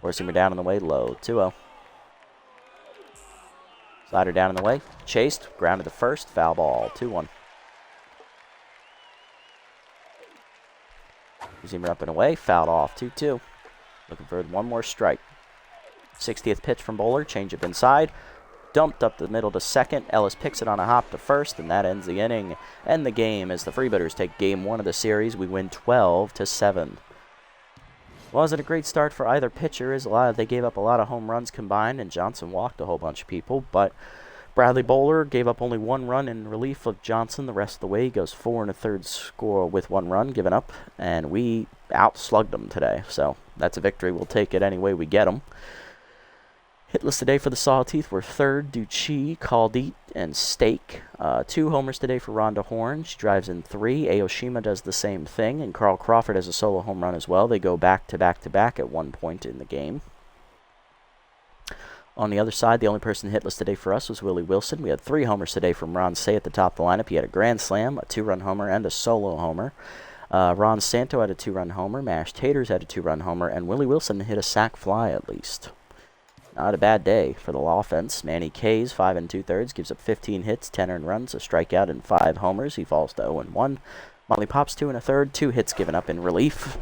Four-seamer down in the way, low, 2-0. Slider down in the way, chased, grounded to first, foul ball, 2-1. 2-seamer up and away, fouled off, 2-2. Looking for 1 more strike. 60th pitch from Bowler, change up inside. Dumped up the middle to second. Ellis picks it on a hop to first, and that ends the inning and the game as the Freebooters take game 1 of the series. We win 12-7. Wasn't a great start for either pitcher. They gave up a lot of home runs combined, and Johnson walked a whole bunch of people, but Bradley Bowler gave up only 1 run in relief of Johnson the rest of the way. He goes 4 1/3 score with 1 run given up, and we outslugged them today. So that's a victory. We'll take it any way we get them. Hitless today for the Sawteeth were 3rd, Ducci, Caldeet, and Stake. 2 homers today for Rhonda Horn. She drives in 3. Aoshima does the same thing, and Carl Crawford has a solo home run as well. They go back to back to back at one point in the game. On the other side, the only person hitless today for us was Willie Wilson. We had 3 homers today from Ron Say at the top of the lineup. He had a grand slam, a 2-run homer, and a solo homer. Ron Santo had a 2-run homer, Mash Taters had a 2-run homer, and Willie Wilson hit a sac fly at least. Not a bad day for the offense. Manny K's 5 2/3 gives up 15 hits, 10 earned runs, a strikeout, and 5 homers. He falls to 0-1. Molly Pops 2 1/3, 2 hits given up in relief.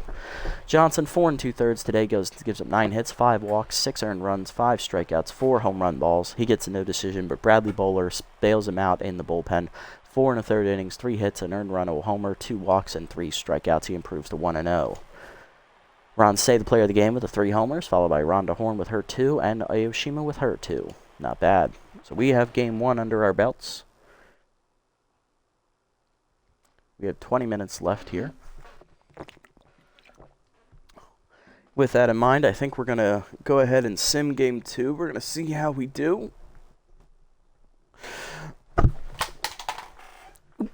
Johnson 4 2/3 today gives up 9 hits, 5 walks, 6 earned runs, 5 strikeouts, 4 home run balls. He gets a no decision, but Bradley Bowler bails him out in the bullpen. 4 1/3 innings, 3 hits, an earned run, a homer, 2 walks, and 3 strikeouts. He improves to 1-0. Ron Say, the player of the game, with the 3 homers, followed by Rhonda Horn with her 2, and Ayoshima with her 2. Not bad. So we have game 1 under our belts. We have 20 minutes left here. With that in mind, I think we're going to go ahead and sim game 2. We're going to see how we do.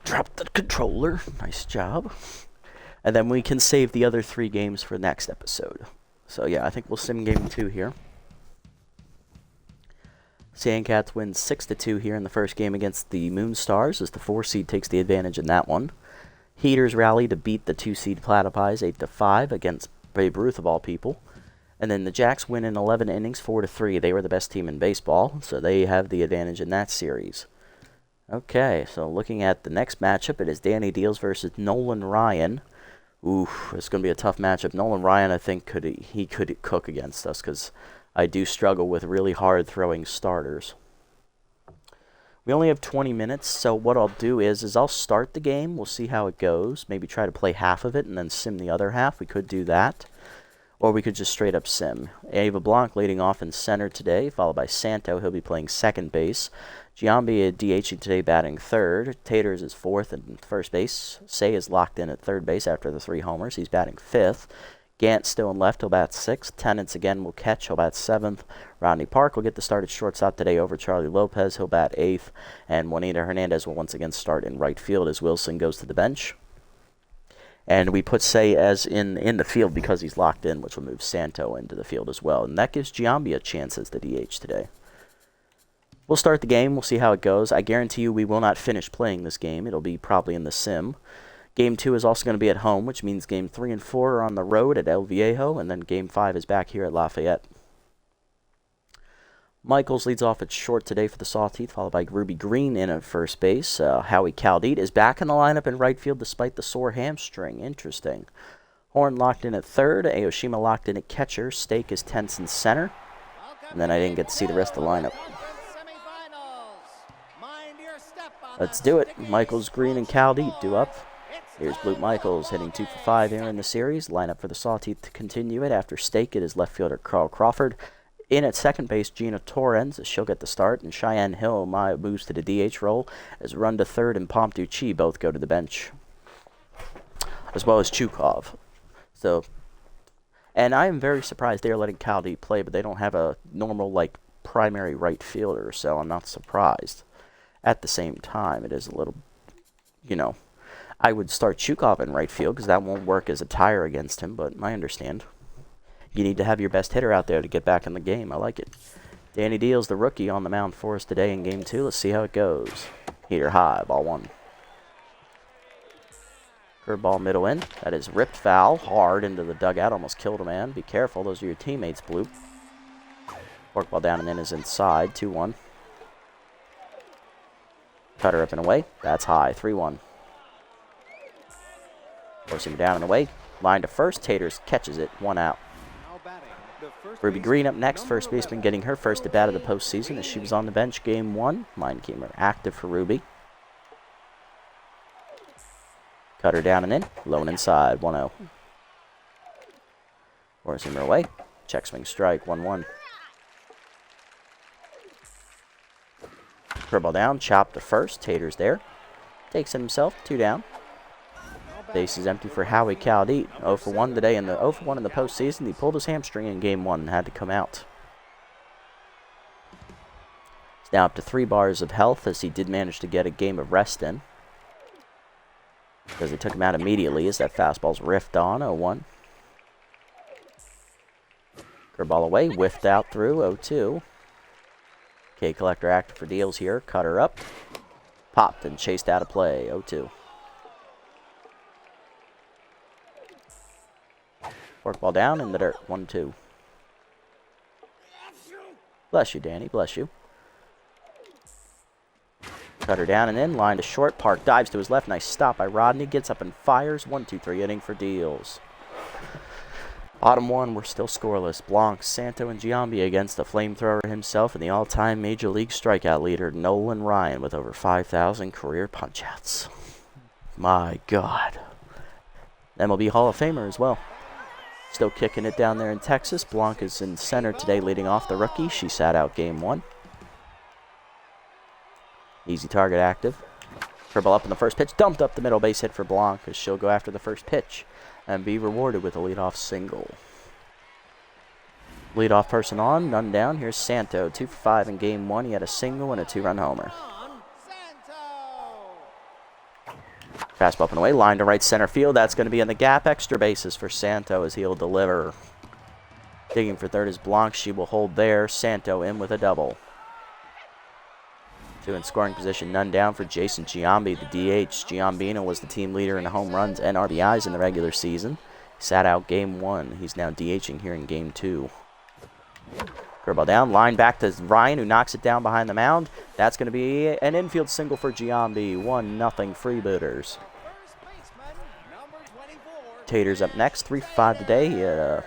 Drop the controller. Nice job. And then we can save the other 3 games for next episode. So yeah, I think we'll sim game 2 here. Sandcats win 6-2 here in the first game against the Moonstars, as the 4 seed takes the advantage in that one. Heaters rally to beat the 2 seed Platypus 8-5 against Babe Ruth of all people. And then the Jacks win in 11 innings 4-3. They were the best team in baseball, so they have the advantage in that series. Okay, so looking at the next matchup, it is Danny Deals versus Nolan Ryan. Oof, it's going to be a tough matchup. Nolan Ryan, I think, could cook against us, because I do struggle with really hard throwing starters. We only have 20 minutes, so what I'll do is I'll start the game. We'll see how it goes. Maybe try to play half of it and then sim the other half. We could do that. Or we could just straight up sim. Ava Blanc leading off in center today, followed by Santo. He'll be playing second base. Giambi DHing today, batting third. Taters is fourth and first base. Say is locked in at third base after the 3 homers. He's batting fifth. Gant still in left. He'll bat sixth. Tennants again will catch. He'll bat seventh. Rodney Park will get the start at shortstop today over Charlie Lopez. He'll bat eighth. And Juanita Hernandez will once again start in right field as Wilson goes to the bench. And we put Say as in the field because he's locked in, which will move Santo into the field as well. And that gives Giambi a chance as the DH today. We'll start the game. We'll see how it goes. I guarantee you we will not finish playing this game. It'll be probably in the sim. Game 2 is also going to be at home, which means Game 3 and 4 are on the road at El Viejo, and then Game 5 is back here at Lafayette. Michaels leads off at short today for the Sawteeth, followed by Ruby Green in at first base. Howie Caldite is back in the lineup in right field despite the sore hamstring. Interesting. Horn locked in at third. Ayoshima locked in at catcher. Stake is tense in center. And then I didn't get to see the rest of the lineup. Let's do it. Michaels, Green, and Caldite due up. Here's Blue Michaels hitting 2 for 5 here in the series. Lineup for the Sawteeth to continue it after Stake. It is left fielder Carl Crawford. In at second base, Gina Torrens, as she'll get the start, and Cheyenne Hill moves to the DH role, as Run to third and Pomptu Chi both go to the bench, as well as Chukov. And I am very surprised they're letting Caldite play, but they don't have a normal, primary right fielder, so I'm not surprised. At the same time, it is a little, I would start Chukov in right field, because that won't work as a tire against him, but I understand. You need to have your best hitter out there to get back in the game. I like it. Danny Deals, the rookie, on the mound for us today in Game 2. Let's see how it goes. Heater high, ball 1. Curveball middle in. That is ripped foul, hard into the dugout. Almost killed a man. Be careful, those are your teammates, Blue. Forkball down and in is inside, 2-1. Cutter up and away. That's high, 3-1. Forcing him down and away. Line to first. Taters catches it, 1 out. Ruby Green up next, first baseman getting her first at bat of the postseason as she was on the bench Game 1. Mind gamer active for Ruby. Cutter down and in, low and inside, 1-0. Forcing her away. Check swing strike, 1-1. Curveball down, chop to first, Taters there. Takes it himself, 2 down. Base is empty for Howie Caldite. 0 for 1 today in the 0 for 1 in the postseason. He pulled his hamstring in Game 1 and had to come out. He's now up to 3 bars of health, as he did manage to get a game of rest in, because they took him out immediately as that fastball's riffed on. 0-1. Curveball away, whiffed out through 0-2. K Collector active for Deals here. Cutter up. Popped and chased out of play. 0-2. Forkball down in the dirt. 1-2. Bless you, Danny. Bless you. Cutter down and in. Line to short. Park dives to his left. Nice stop by Rodney. Gets up and fires. 1-2-3 inning for deals. Bottom one, we're still scoreless. Blanc, Santo, and Giambi against the flamethrower himself and the all-time Major League strikeout leader, Nolan Ryan, with over 5,000 career punch-outs. My God. MLB Hall of Famer as well. Still kicking it down there in Texas. Blanc is in center today leading off the rookie. She sat out game one. Easy target active. Curveball up in the first pitch. Dumped up the middle, base hit for Blanc as she'll go after the first pitch and be rewarded with a leadoff single. Leadoff person on, none down. Here's Santo, 2 for 5 in game one. He had a single and a 2-run homer. Fastball up and away, line to right center field. That's going to be in the gap. Extra bases for Santo as he'll deliver. Digging for third is Blanc. She will hold there. Santo in with a double. 2 in scoring position, none down for Jason Giambi, the DH. Giambino was the team leader in home runs and RBIs in the regular season. He sat out game one. He's now DHing here in game two. Curveball down, line back to Ryan, who knocks it down behind the mound. That's going to be an infield single for Giambi. 1-0 Freebooters. Taters up next, 3 for 5 today.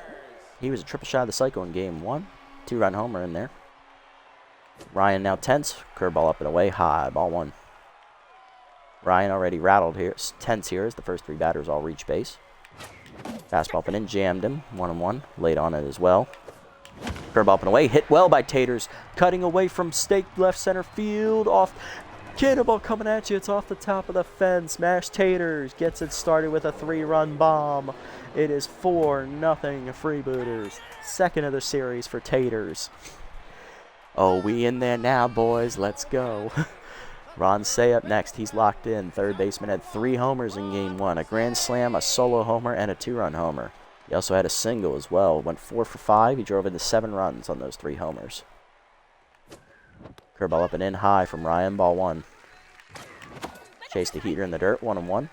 He was a triple shot of the cycle in game one. 2-run homer in there. Ryan now tense. Curveball up and away. High. Ball one. Ryan already rattled here. Tense here as the first 3 batters all reach base. Fastball up and in. Jammed him. 1-1. Late on it as well. Curveball up and away. Hit well by Taters. Cutting away from stake left center field. Off. Cannonball coming at you. It's off the top of the fence. Mash Taters gets it started with a 3-run bomb. It is 4-0 Freebooters. Second of the series for Taters. Oh, we in there now, boys. Let's go. Ron Say up next. He's locked in. Third baseman had 3 homers in game one. A grand slam, a solo homer, and a 2-run homer. He also had a single as well. Went 4 for 5. He drove into 7 runs on those 3 homers. Curveball up and in high from Ryan. Ball one. Chase the heater in the dirt. 1-1.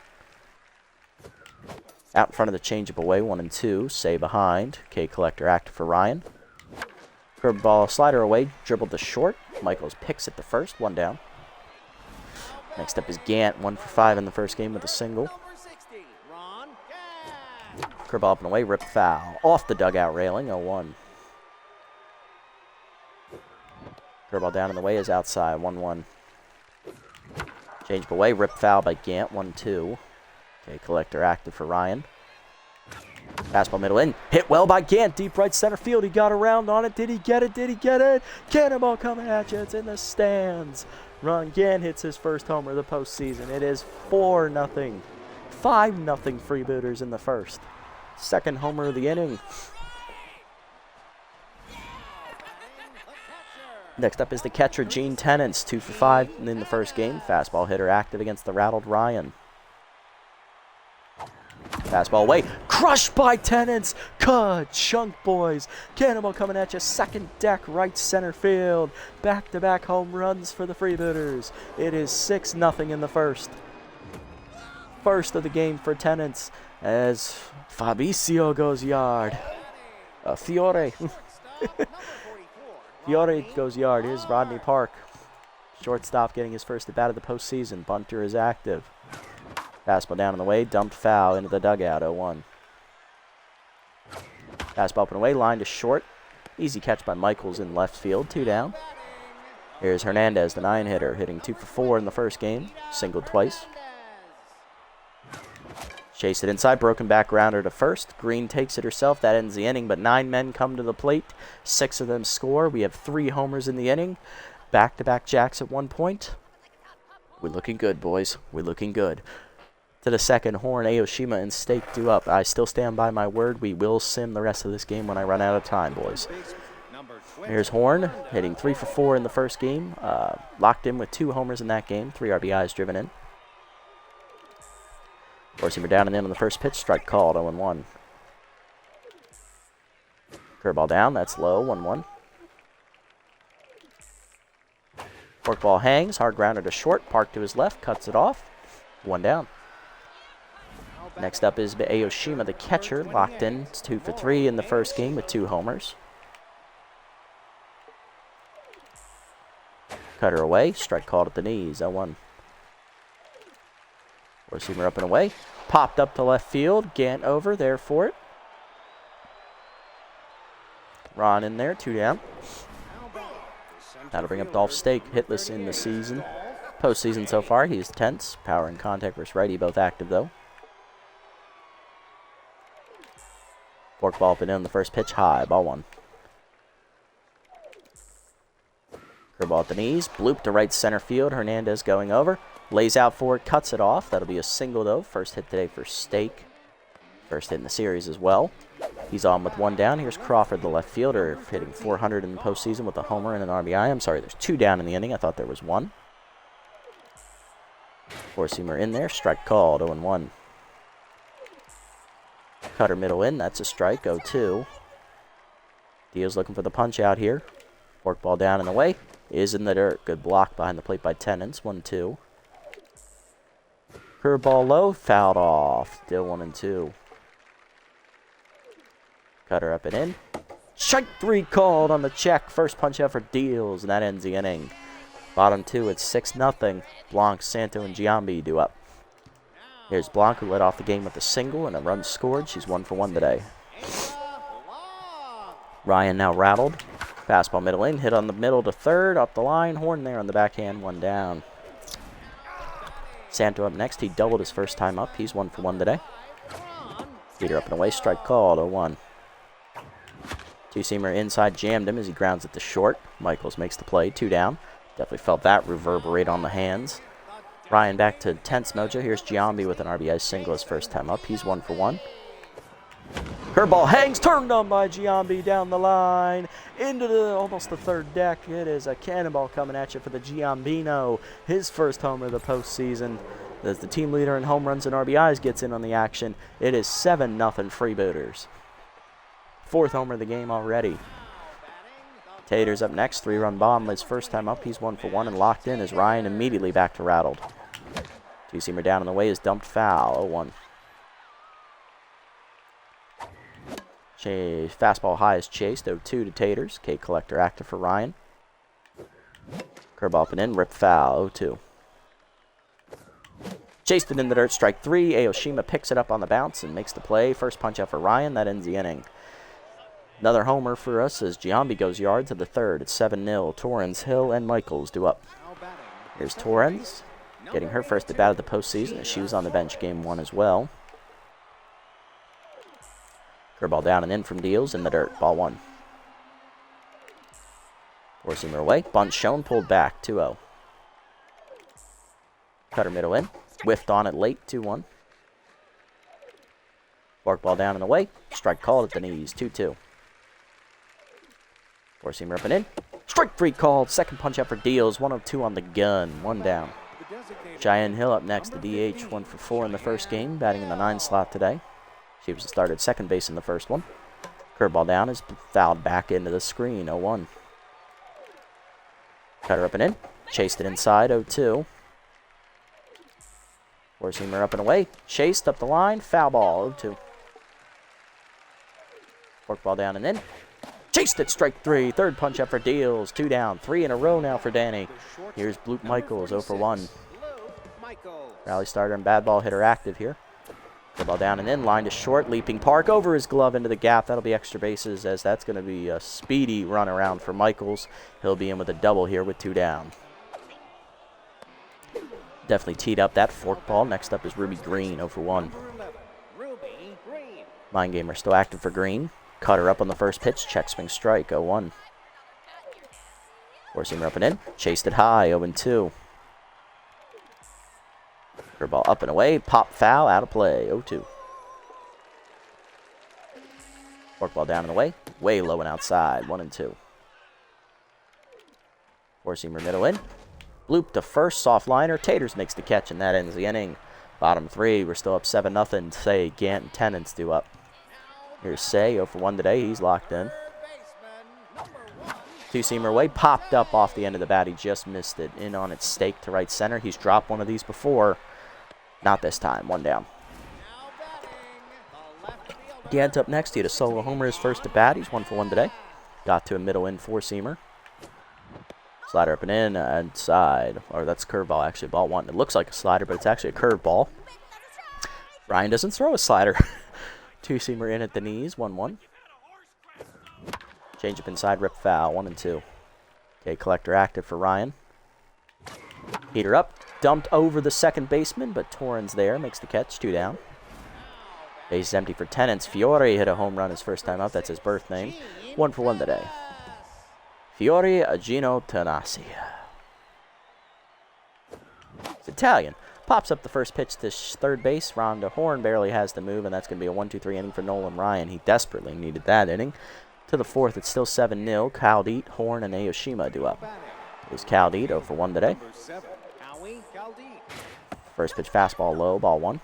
Out in front of the changeup away. 1-2. Say behind. K collector active for Ryan. Curveball slider away, dribbled to short. Michaels picks it to first, 1 down. Next up is Gant, 1 for 5 in the first game with a single. Curveball up and away, ripped foul. Off the dugout railing, 0-1. Curveball down in the way is outside, 1-1. Change up away, ripped foul by Gant, 1-2. Okay, collector active for Ryan. Fastball middle in. Hit well by Gant. Deep right center field. He got around on it. Did he get it? Did he get it? Cannonball coming at you. It's in the stands. Ron Gant hits his first homer of the postseason. It is 4-0. 5-0 Freebooters in the first. Second homer of the inning. Next up is the catcher, Gene Tennants. 2 for 5 in the first game. Fastball hitter active against the rattled Ryan. Fastball away. Crushed by Tennants. Chunk, boys. Cannonball coming at you. Second deck, right center field. Back-to-back home runs for the Freebooters. It is 6-0 in the first. First of the game for Tennants as Fabricio goes yard. Fiore. Fiore goes yard. Here's Rodney Park. Shortstop getting his first at-bat of the postseason. Bunter is active. Fastball down in the way, dumped foul into the dugout, 0-1. Fastball up and away, line to short. Easy catch by Michaels in left field, 2 down. Here's Hernandez, the 9-hitter, hitting 2 for 4 in the first game, singled twice. Chased it inside, broken back grounder to first. Green takes it herself, that ends the inning, but 9 men come to the plate. 6 of them score. We have 3 homers in the inning. Back-to-back jacks at 1 point. We're looking good, boys. We're looking good. To the second horn, Aoshima and Stake do up. I still stand by my word. We will sim the rest of this game when I run out of time, boys. Here's Horn, hitting 3 for 4 in the first game. Locked in with 2 homers in that game. 3 RBIs driven in. Four-seamer down and in on the first pitch. Strike called, 0-1. Curveball down, that's low, 1-1. Forkball hangs, hard grounder to short. Park to his left, cuts it off. 1 down. Next up is Aoshima, the catcher, locked in. It's 2 for 3 in the first game with 2 homers. Cutter away, strike called at the knees, 0-1. Four-seamer up and away. Popped up to left field. Gant over there for it. Ron in there, 2 down. That'll bring up Dolph Stake, hitless in the season. Postseason so far, he's tense. Power and contact versus righty, both active though. Forkball up and in the first pitch, high, ball 1. Curveball at the knees, bloop to right center field. Hernandez going over. Lays out for it, cuts it off. That'll be a single, though. First hit today for Stake. First hit in the series as well. He's on with 1 down. Here's Crawford, the left fielder, hitting 400 in the postseason with a homer and an RBI. I'm sorry, there's 2 down in the inning. I thought there was 1. Four-seamer in there. Strike called, 0-1. Cutter middle in. That's a strike, 0-2. Dio's looking for the punch out here. Forkball down and away. Is in the dirt. Good block behind the plate by Tennants. 1-2. Curveball low, fouled off. Still 1-2. Cutter up and in. Strike 3 called on the check. First punch out for Deals, and that ends the inning. Bottom 2, it's 6-0. Blanc, Santo, and Giambi do up. Here's Blanc, who led off the game with a single and a run scored. She's 1 for 1 today. Ryan now rattled. Fastball middle in, hit on the middle to third, up the line. Horn there on the backhand, 1 down. Santo up next. He doubled his first time up. He's 1 for 1 today. Peter up and away. Strike called. 0-1. Two-seamer inside jammed him as he grounds it to short. Michaels makes the play. 2 down. Definitely felt that reverberate on the hands. Ryan back to tense mojo. Here's Giambi with an RBI single his first time up. He's 1 for 1. Curveball hangs, turned on by Giambi down the line, into almost the third deck. It is a cannonball coming at you for the Giambino. His first homer of the postseason. As the team leader in home runs and RBIs gets in on the action, it is 7-0 Freebooters. 4th homer of the game already. Taters up next, 3-run bomb. His first time up, he's 1 for 1 and locked in as Ryan immediately back to rattled. Two-seamer down on the way is dumped foul, 0-1. Fastball high is chased, 0-2 to Taters. K Collector active for Ryan. Curveball up and in, rip foul, 0-2. Chased it in the dirt, strike 3. Aoshima picks it up on the bounce and makes the play. First punch out for Ryan, that ends the inning. Another homer for us as Giambi goes yard to the third. It's 7-0. Torrens, Hill, and Michaels do up. Here's Torrens, getting her first at bat of the postseason as she was on the bench game 1 as well. Curveball down and in from Deals in the dirt. Ball 1. Four-seamer away. Bunt shown. Pulled back. 2-0. Cutter middle in. Whiffed on it late. 2-1. Forkball down and away. Strike called at the knees. 2-2. Four-seamer up and in. Strike 3 called. Second punch out for Deals. 1-2 on the gun. 1 down. Cheyenne Hill up next. The DH. 1 for 4 in the first game. Batting in the 9 slot today. She was started second base in the first one. Curveball down is fouled back into the screen, 0-1. Cutter up and in. Chased it inside, 0-2. Four-seamer up and away. Chased up the line. Foul ball, 0-2. Forkball down and in. Chased it, strike 3. Third punch up for Deals. 2 down. 3 in a row now for Danny. Here's Bloop Michaels, 0 for 1. Rally starter and bad ball hitter active here. Ball down and in, line to short, leaping Park over his glove into the gap. That'll be extra bases as that's going to be a speedy run around for Michaels. He'll be in with a double here with 2 down. Definitely teed up that forkball. Next up is Ruby Green, 0 for 1. Mind Gamer still active for Green. Cutter up on the first pitch, check swing strike, 0-1. Four-seamer up and in, chased it high, 0-2. Curveball up and away, pop foul, out of play, 0-2. Forkball down and away, way low and outside, 1-2. Four-seamer middle in, bloop to first, soft liner, Taters makes the catch, and that ends the inning. Bottom 3, we're still up 7-0. Say, Gant and Tennants do up. Here's Say, 0 for 1 today, he's locked in. Two-seamer away, popped up off the end of the bat, he just missed it. In on its stake to right center, he's dropped one of these before. Not this time, 1 down. Gant's up next. He had a solo homer his first at bat. He's 1 for 1 today. Got to a middle in four-seamer. Slider up and in, inside. Or that's curveball, actually. Ball 1. It looks like a slider, but it's actually a curveball. Ryan doesn't throw a slider. Two-seamer in at the knees, 1-1. Change up inside, rip foul, 1-2. Okay, collector active for Ryan. Heater up, dumped over the second baseman, but Torrens there, makes the catch, 2 down. Base is empty for Tenants. Fiore hit a home run his first time up, that's his birth name. 1 for 1 today. Fiore Agino Tanasi. It's Italian. Pops up the first pitch to third base. Rhonda Horn barely has the move, and that's going to be a 1-2-3 inning for Nolan Ryan. He desperately needed that inning. To the fourth, it's still 7-0. Caldeet, Horn, and Aoshima do up. Here's Caldeet, 0 for 1 today. First pitch fastball low, ball 1.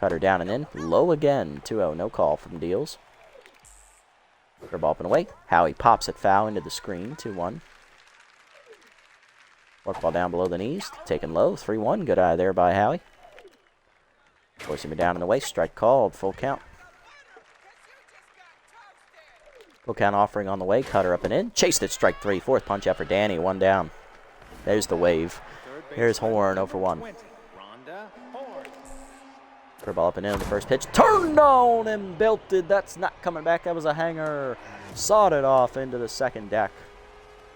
Cutter down and in. Low again, 2-0. No call from Deals. Curveball up and away. Howie pops it foul into the screen, 2-1. Work ball down below the knees. Taken low, 3-1. Good eye there by Howie. Forcing him down and away. Strike called. Full count. Full count offering on the way. Cutter up and in. Chased it. Strike 3. Fourth punch out for Danny. 1 down. There's the wave. Here's Horn. 0 for 1. Curveball up and in on the first pitch. Turned on and belted. That's not coming back. That was a hanger. Sawed it off into the second deck.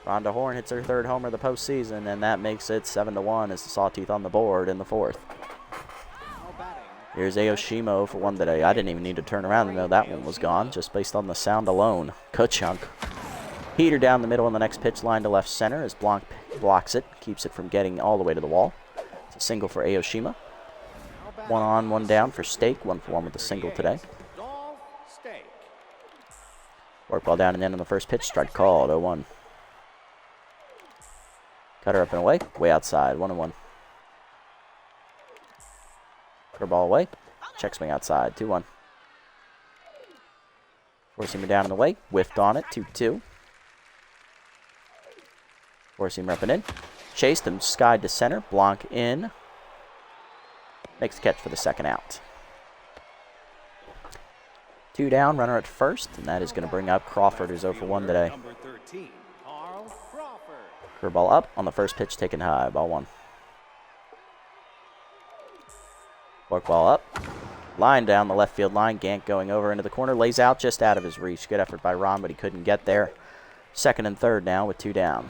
Rhonda Horn hits her 3rd homer of the postseason, and that makes it 7-1 as the Sawteeth on the board in the 4th. Here's Aoshima 0 for 1 today. I didn't even need to turn around to know that one was gone, just based on the sound alone. Ka-chunk. Heater down the middle on the next pitch line to left center as Blanc blocks it, keeps it from getting all the way to the wall. It's a single for Aoshima. 1 on, 1 down for Stake. 1 for 1 with a single today. Work ball down and in on the first pitch. Strike called. 0-1. Cutter up and away. Way outside. 1-1. Curveball away. Check swing outside. 2-1. Forcing him down in the way. Whiffed on it. 2-2. Forcing him up and in. Chased him. Skied to center. Blanc in. Makes the catch for the second out. 2 down. Runner at first. And that is going to bring up Crawford, who's 0 for 1 today. Curveball up on the first pitch, taken high. Ball 1. Work ball up. Line down the left field line. Gant going over into the corner. Lays out just out of his reach. Good effort by Ron, but he couldn't get there. Second and third now with 2 down.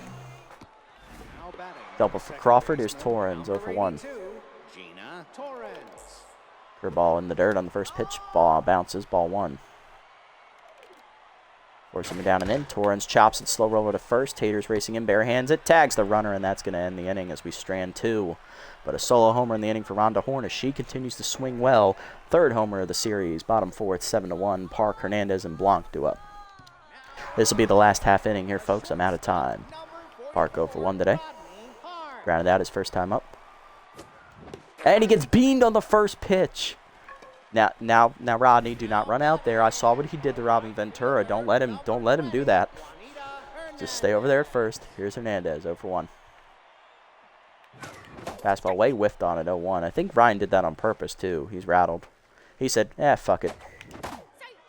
Double for Crawford. Here's Torrens, 0 for 1. Curveball in the dirt on the first pitch. Ball bounces. Ball 1. Forcing him down and in. Torrens chops it. Slow roller to first. Taters racing in. Bare hands it. Tags the runner, and that's going to end the inning as we strand 2. But a solo homer in the inning for Rhonda Horn as she continues to swing well. 3rd homer of the series. Bottom 4, it's 7-1. Park, Hernandez, and Blanc do up. This will be the last half inning here, folks. I'm out of time. Park 0 for 1 today. Grounded out his first time up. And he gets beamed on the first pitch. Now, Rodney, do not run out there. I saw what he did to Robin Ventura. Don't let him do that. Just stay over there at first. Here's Hernandez, 0 for 1. Fastball way whiffed on it, 0-1. I think Ryan did that on purpose, too. He's rattled. He said, fuck it.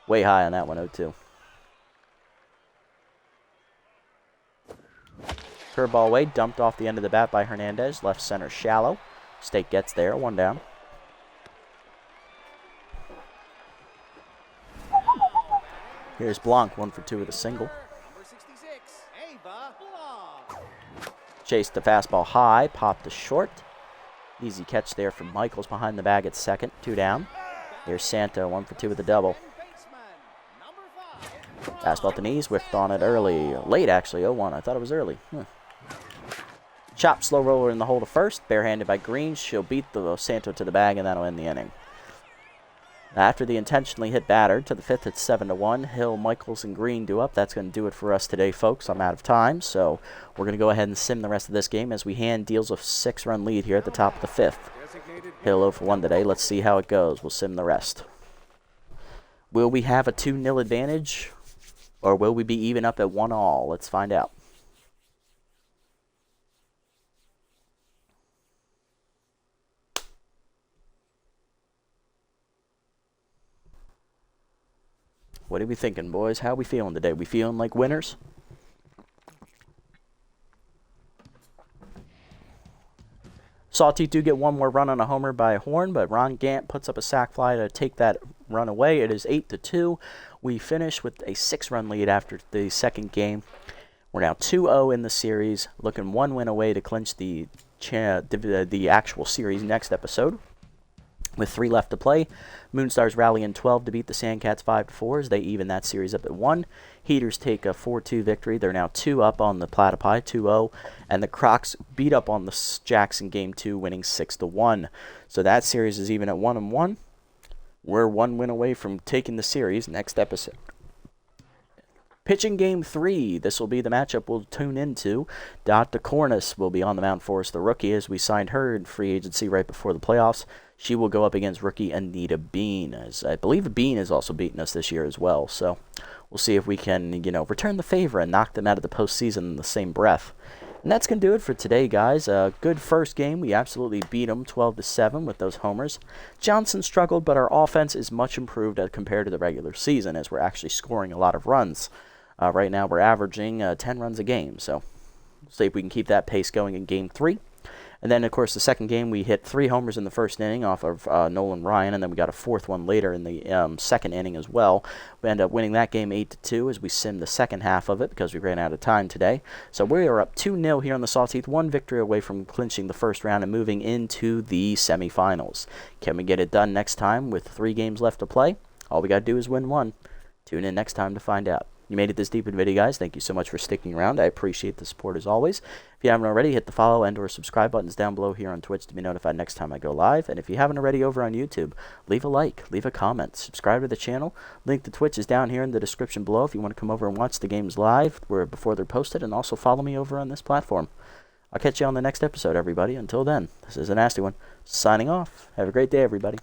Way high on that one, 0-2. Curveball away, dumped off the end of the bat by Hernandez. Left center shallow. Stake gets there, 1 down. Here's Blanc, 1 for 2 with a single. Chased the fastball high, popped to short. Easy catch there from Michaels behind the bag at second, 2 down. Here's Santo, 1 for 2 with a double. Fastball at the knees, whiffed on it early. Late, actually, 0-1. I thought it was early. Chop, slow roller in the hole to first. Barehanded by Green. She'll beat the Santo to the bag, and that'll end the inning. After the intentionally hit batter, to the 5th, it's 7-1. Hill, Michaels, and Green do up. That's going to do it for us today, folks. I'm out of time, so we're going to go ahead and sim the rest of this game as we hand Deals a 6-run lead here at the top of the 5th. Hill 0 for 1 today. Let's see how it goes. We'll sim the rest. Will we have a 2-0 advantage, or will we be even up at 1-all? Let's find out. What are we thinking, boys? How we feeling today? We feeling like winners? Sawteeth do get one more run on a homer by Horn, but Ron Gant puts up a sac fly to take that run away. It is 8-2. We finish with a 6-run lead after the second game. We're now 2-0 in the series, looking one win away to clinch the actual series next episode. With 3 left to play, Moonstars rally in 12 to beat the Sandcats 5-4 as they even that series up at 1. Heaters take a 4-2 victory. They're now 2 up on the Platypi, 2-0. And the Crocs beat up on the Jacks in Game 2, winning 6-1. So that series is even at 1-1. We're 1 win away from taking the series next episode. Pitching Game 3, this will be the matchup we'll tune into. Dot DeCornis will be on the mound for us, the rookie, as we signed her in free agency right before the playoffs. She will go up against rookie Anita Bean, as I believe Bean has also beaten us this year as well. So we'll see if we can, return the favor and knock them out of the postseason in the same breath. And that's going to do it for today, guys. A good first game. We absolutely beat them 12-7 with those homers. Johnson struggled, but our offense is much improved as compared to the regular season, as we're actually scoring a lot of runs. Right now we're averaging 10 runs a game, so we'll see if we can keep that pace going in Game 3. And then, of course, the second game, we hit 3 homers in the first inning off of Nolan Ryan, and then we got a 4th one later in the second inning as well. We ended up winning that game 8-2 as we simmed the second half of it because we ran out of time today. So we are up 2-0 here on the Sawteeth, 1 victory away from clinching the first round and moving into the semifinals. Can we get it done next time with 3 games left to play? All we got to do is win 1. Tune in next time to find out. You made it this deep in the video, guys. Thank you so much for sticking around. I appreciate the support as always. If you haven't already, hit the follow and or subscribe buttons down below here on Twitch to be notified next time I go live. And if you haven't already over on YouTube, leave a like, leave a comment, subscribe to the channel. Link to Twitch is down here in the description below if you want to come over and watch the games live before they're posted. And also follow me over on this platform. I'll catch you on the next episode, everybody. Until then, this is a nasty one. Signing off. Have a great day, everybody.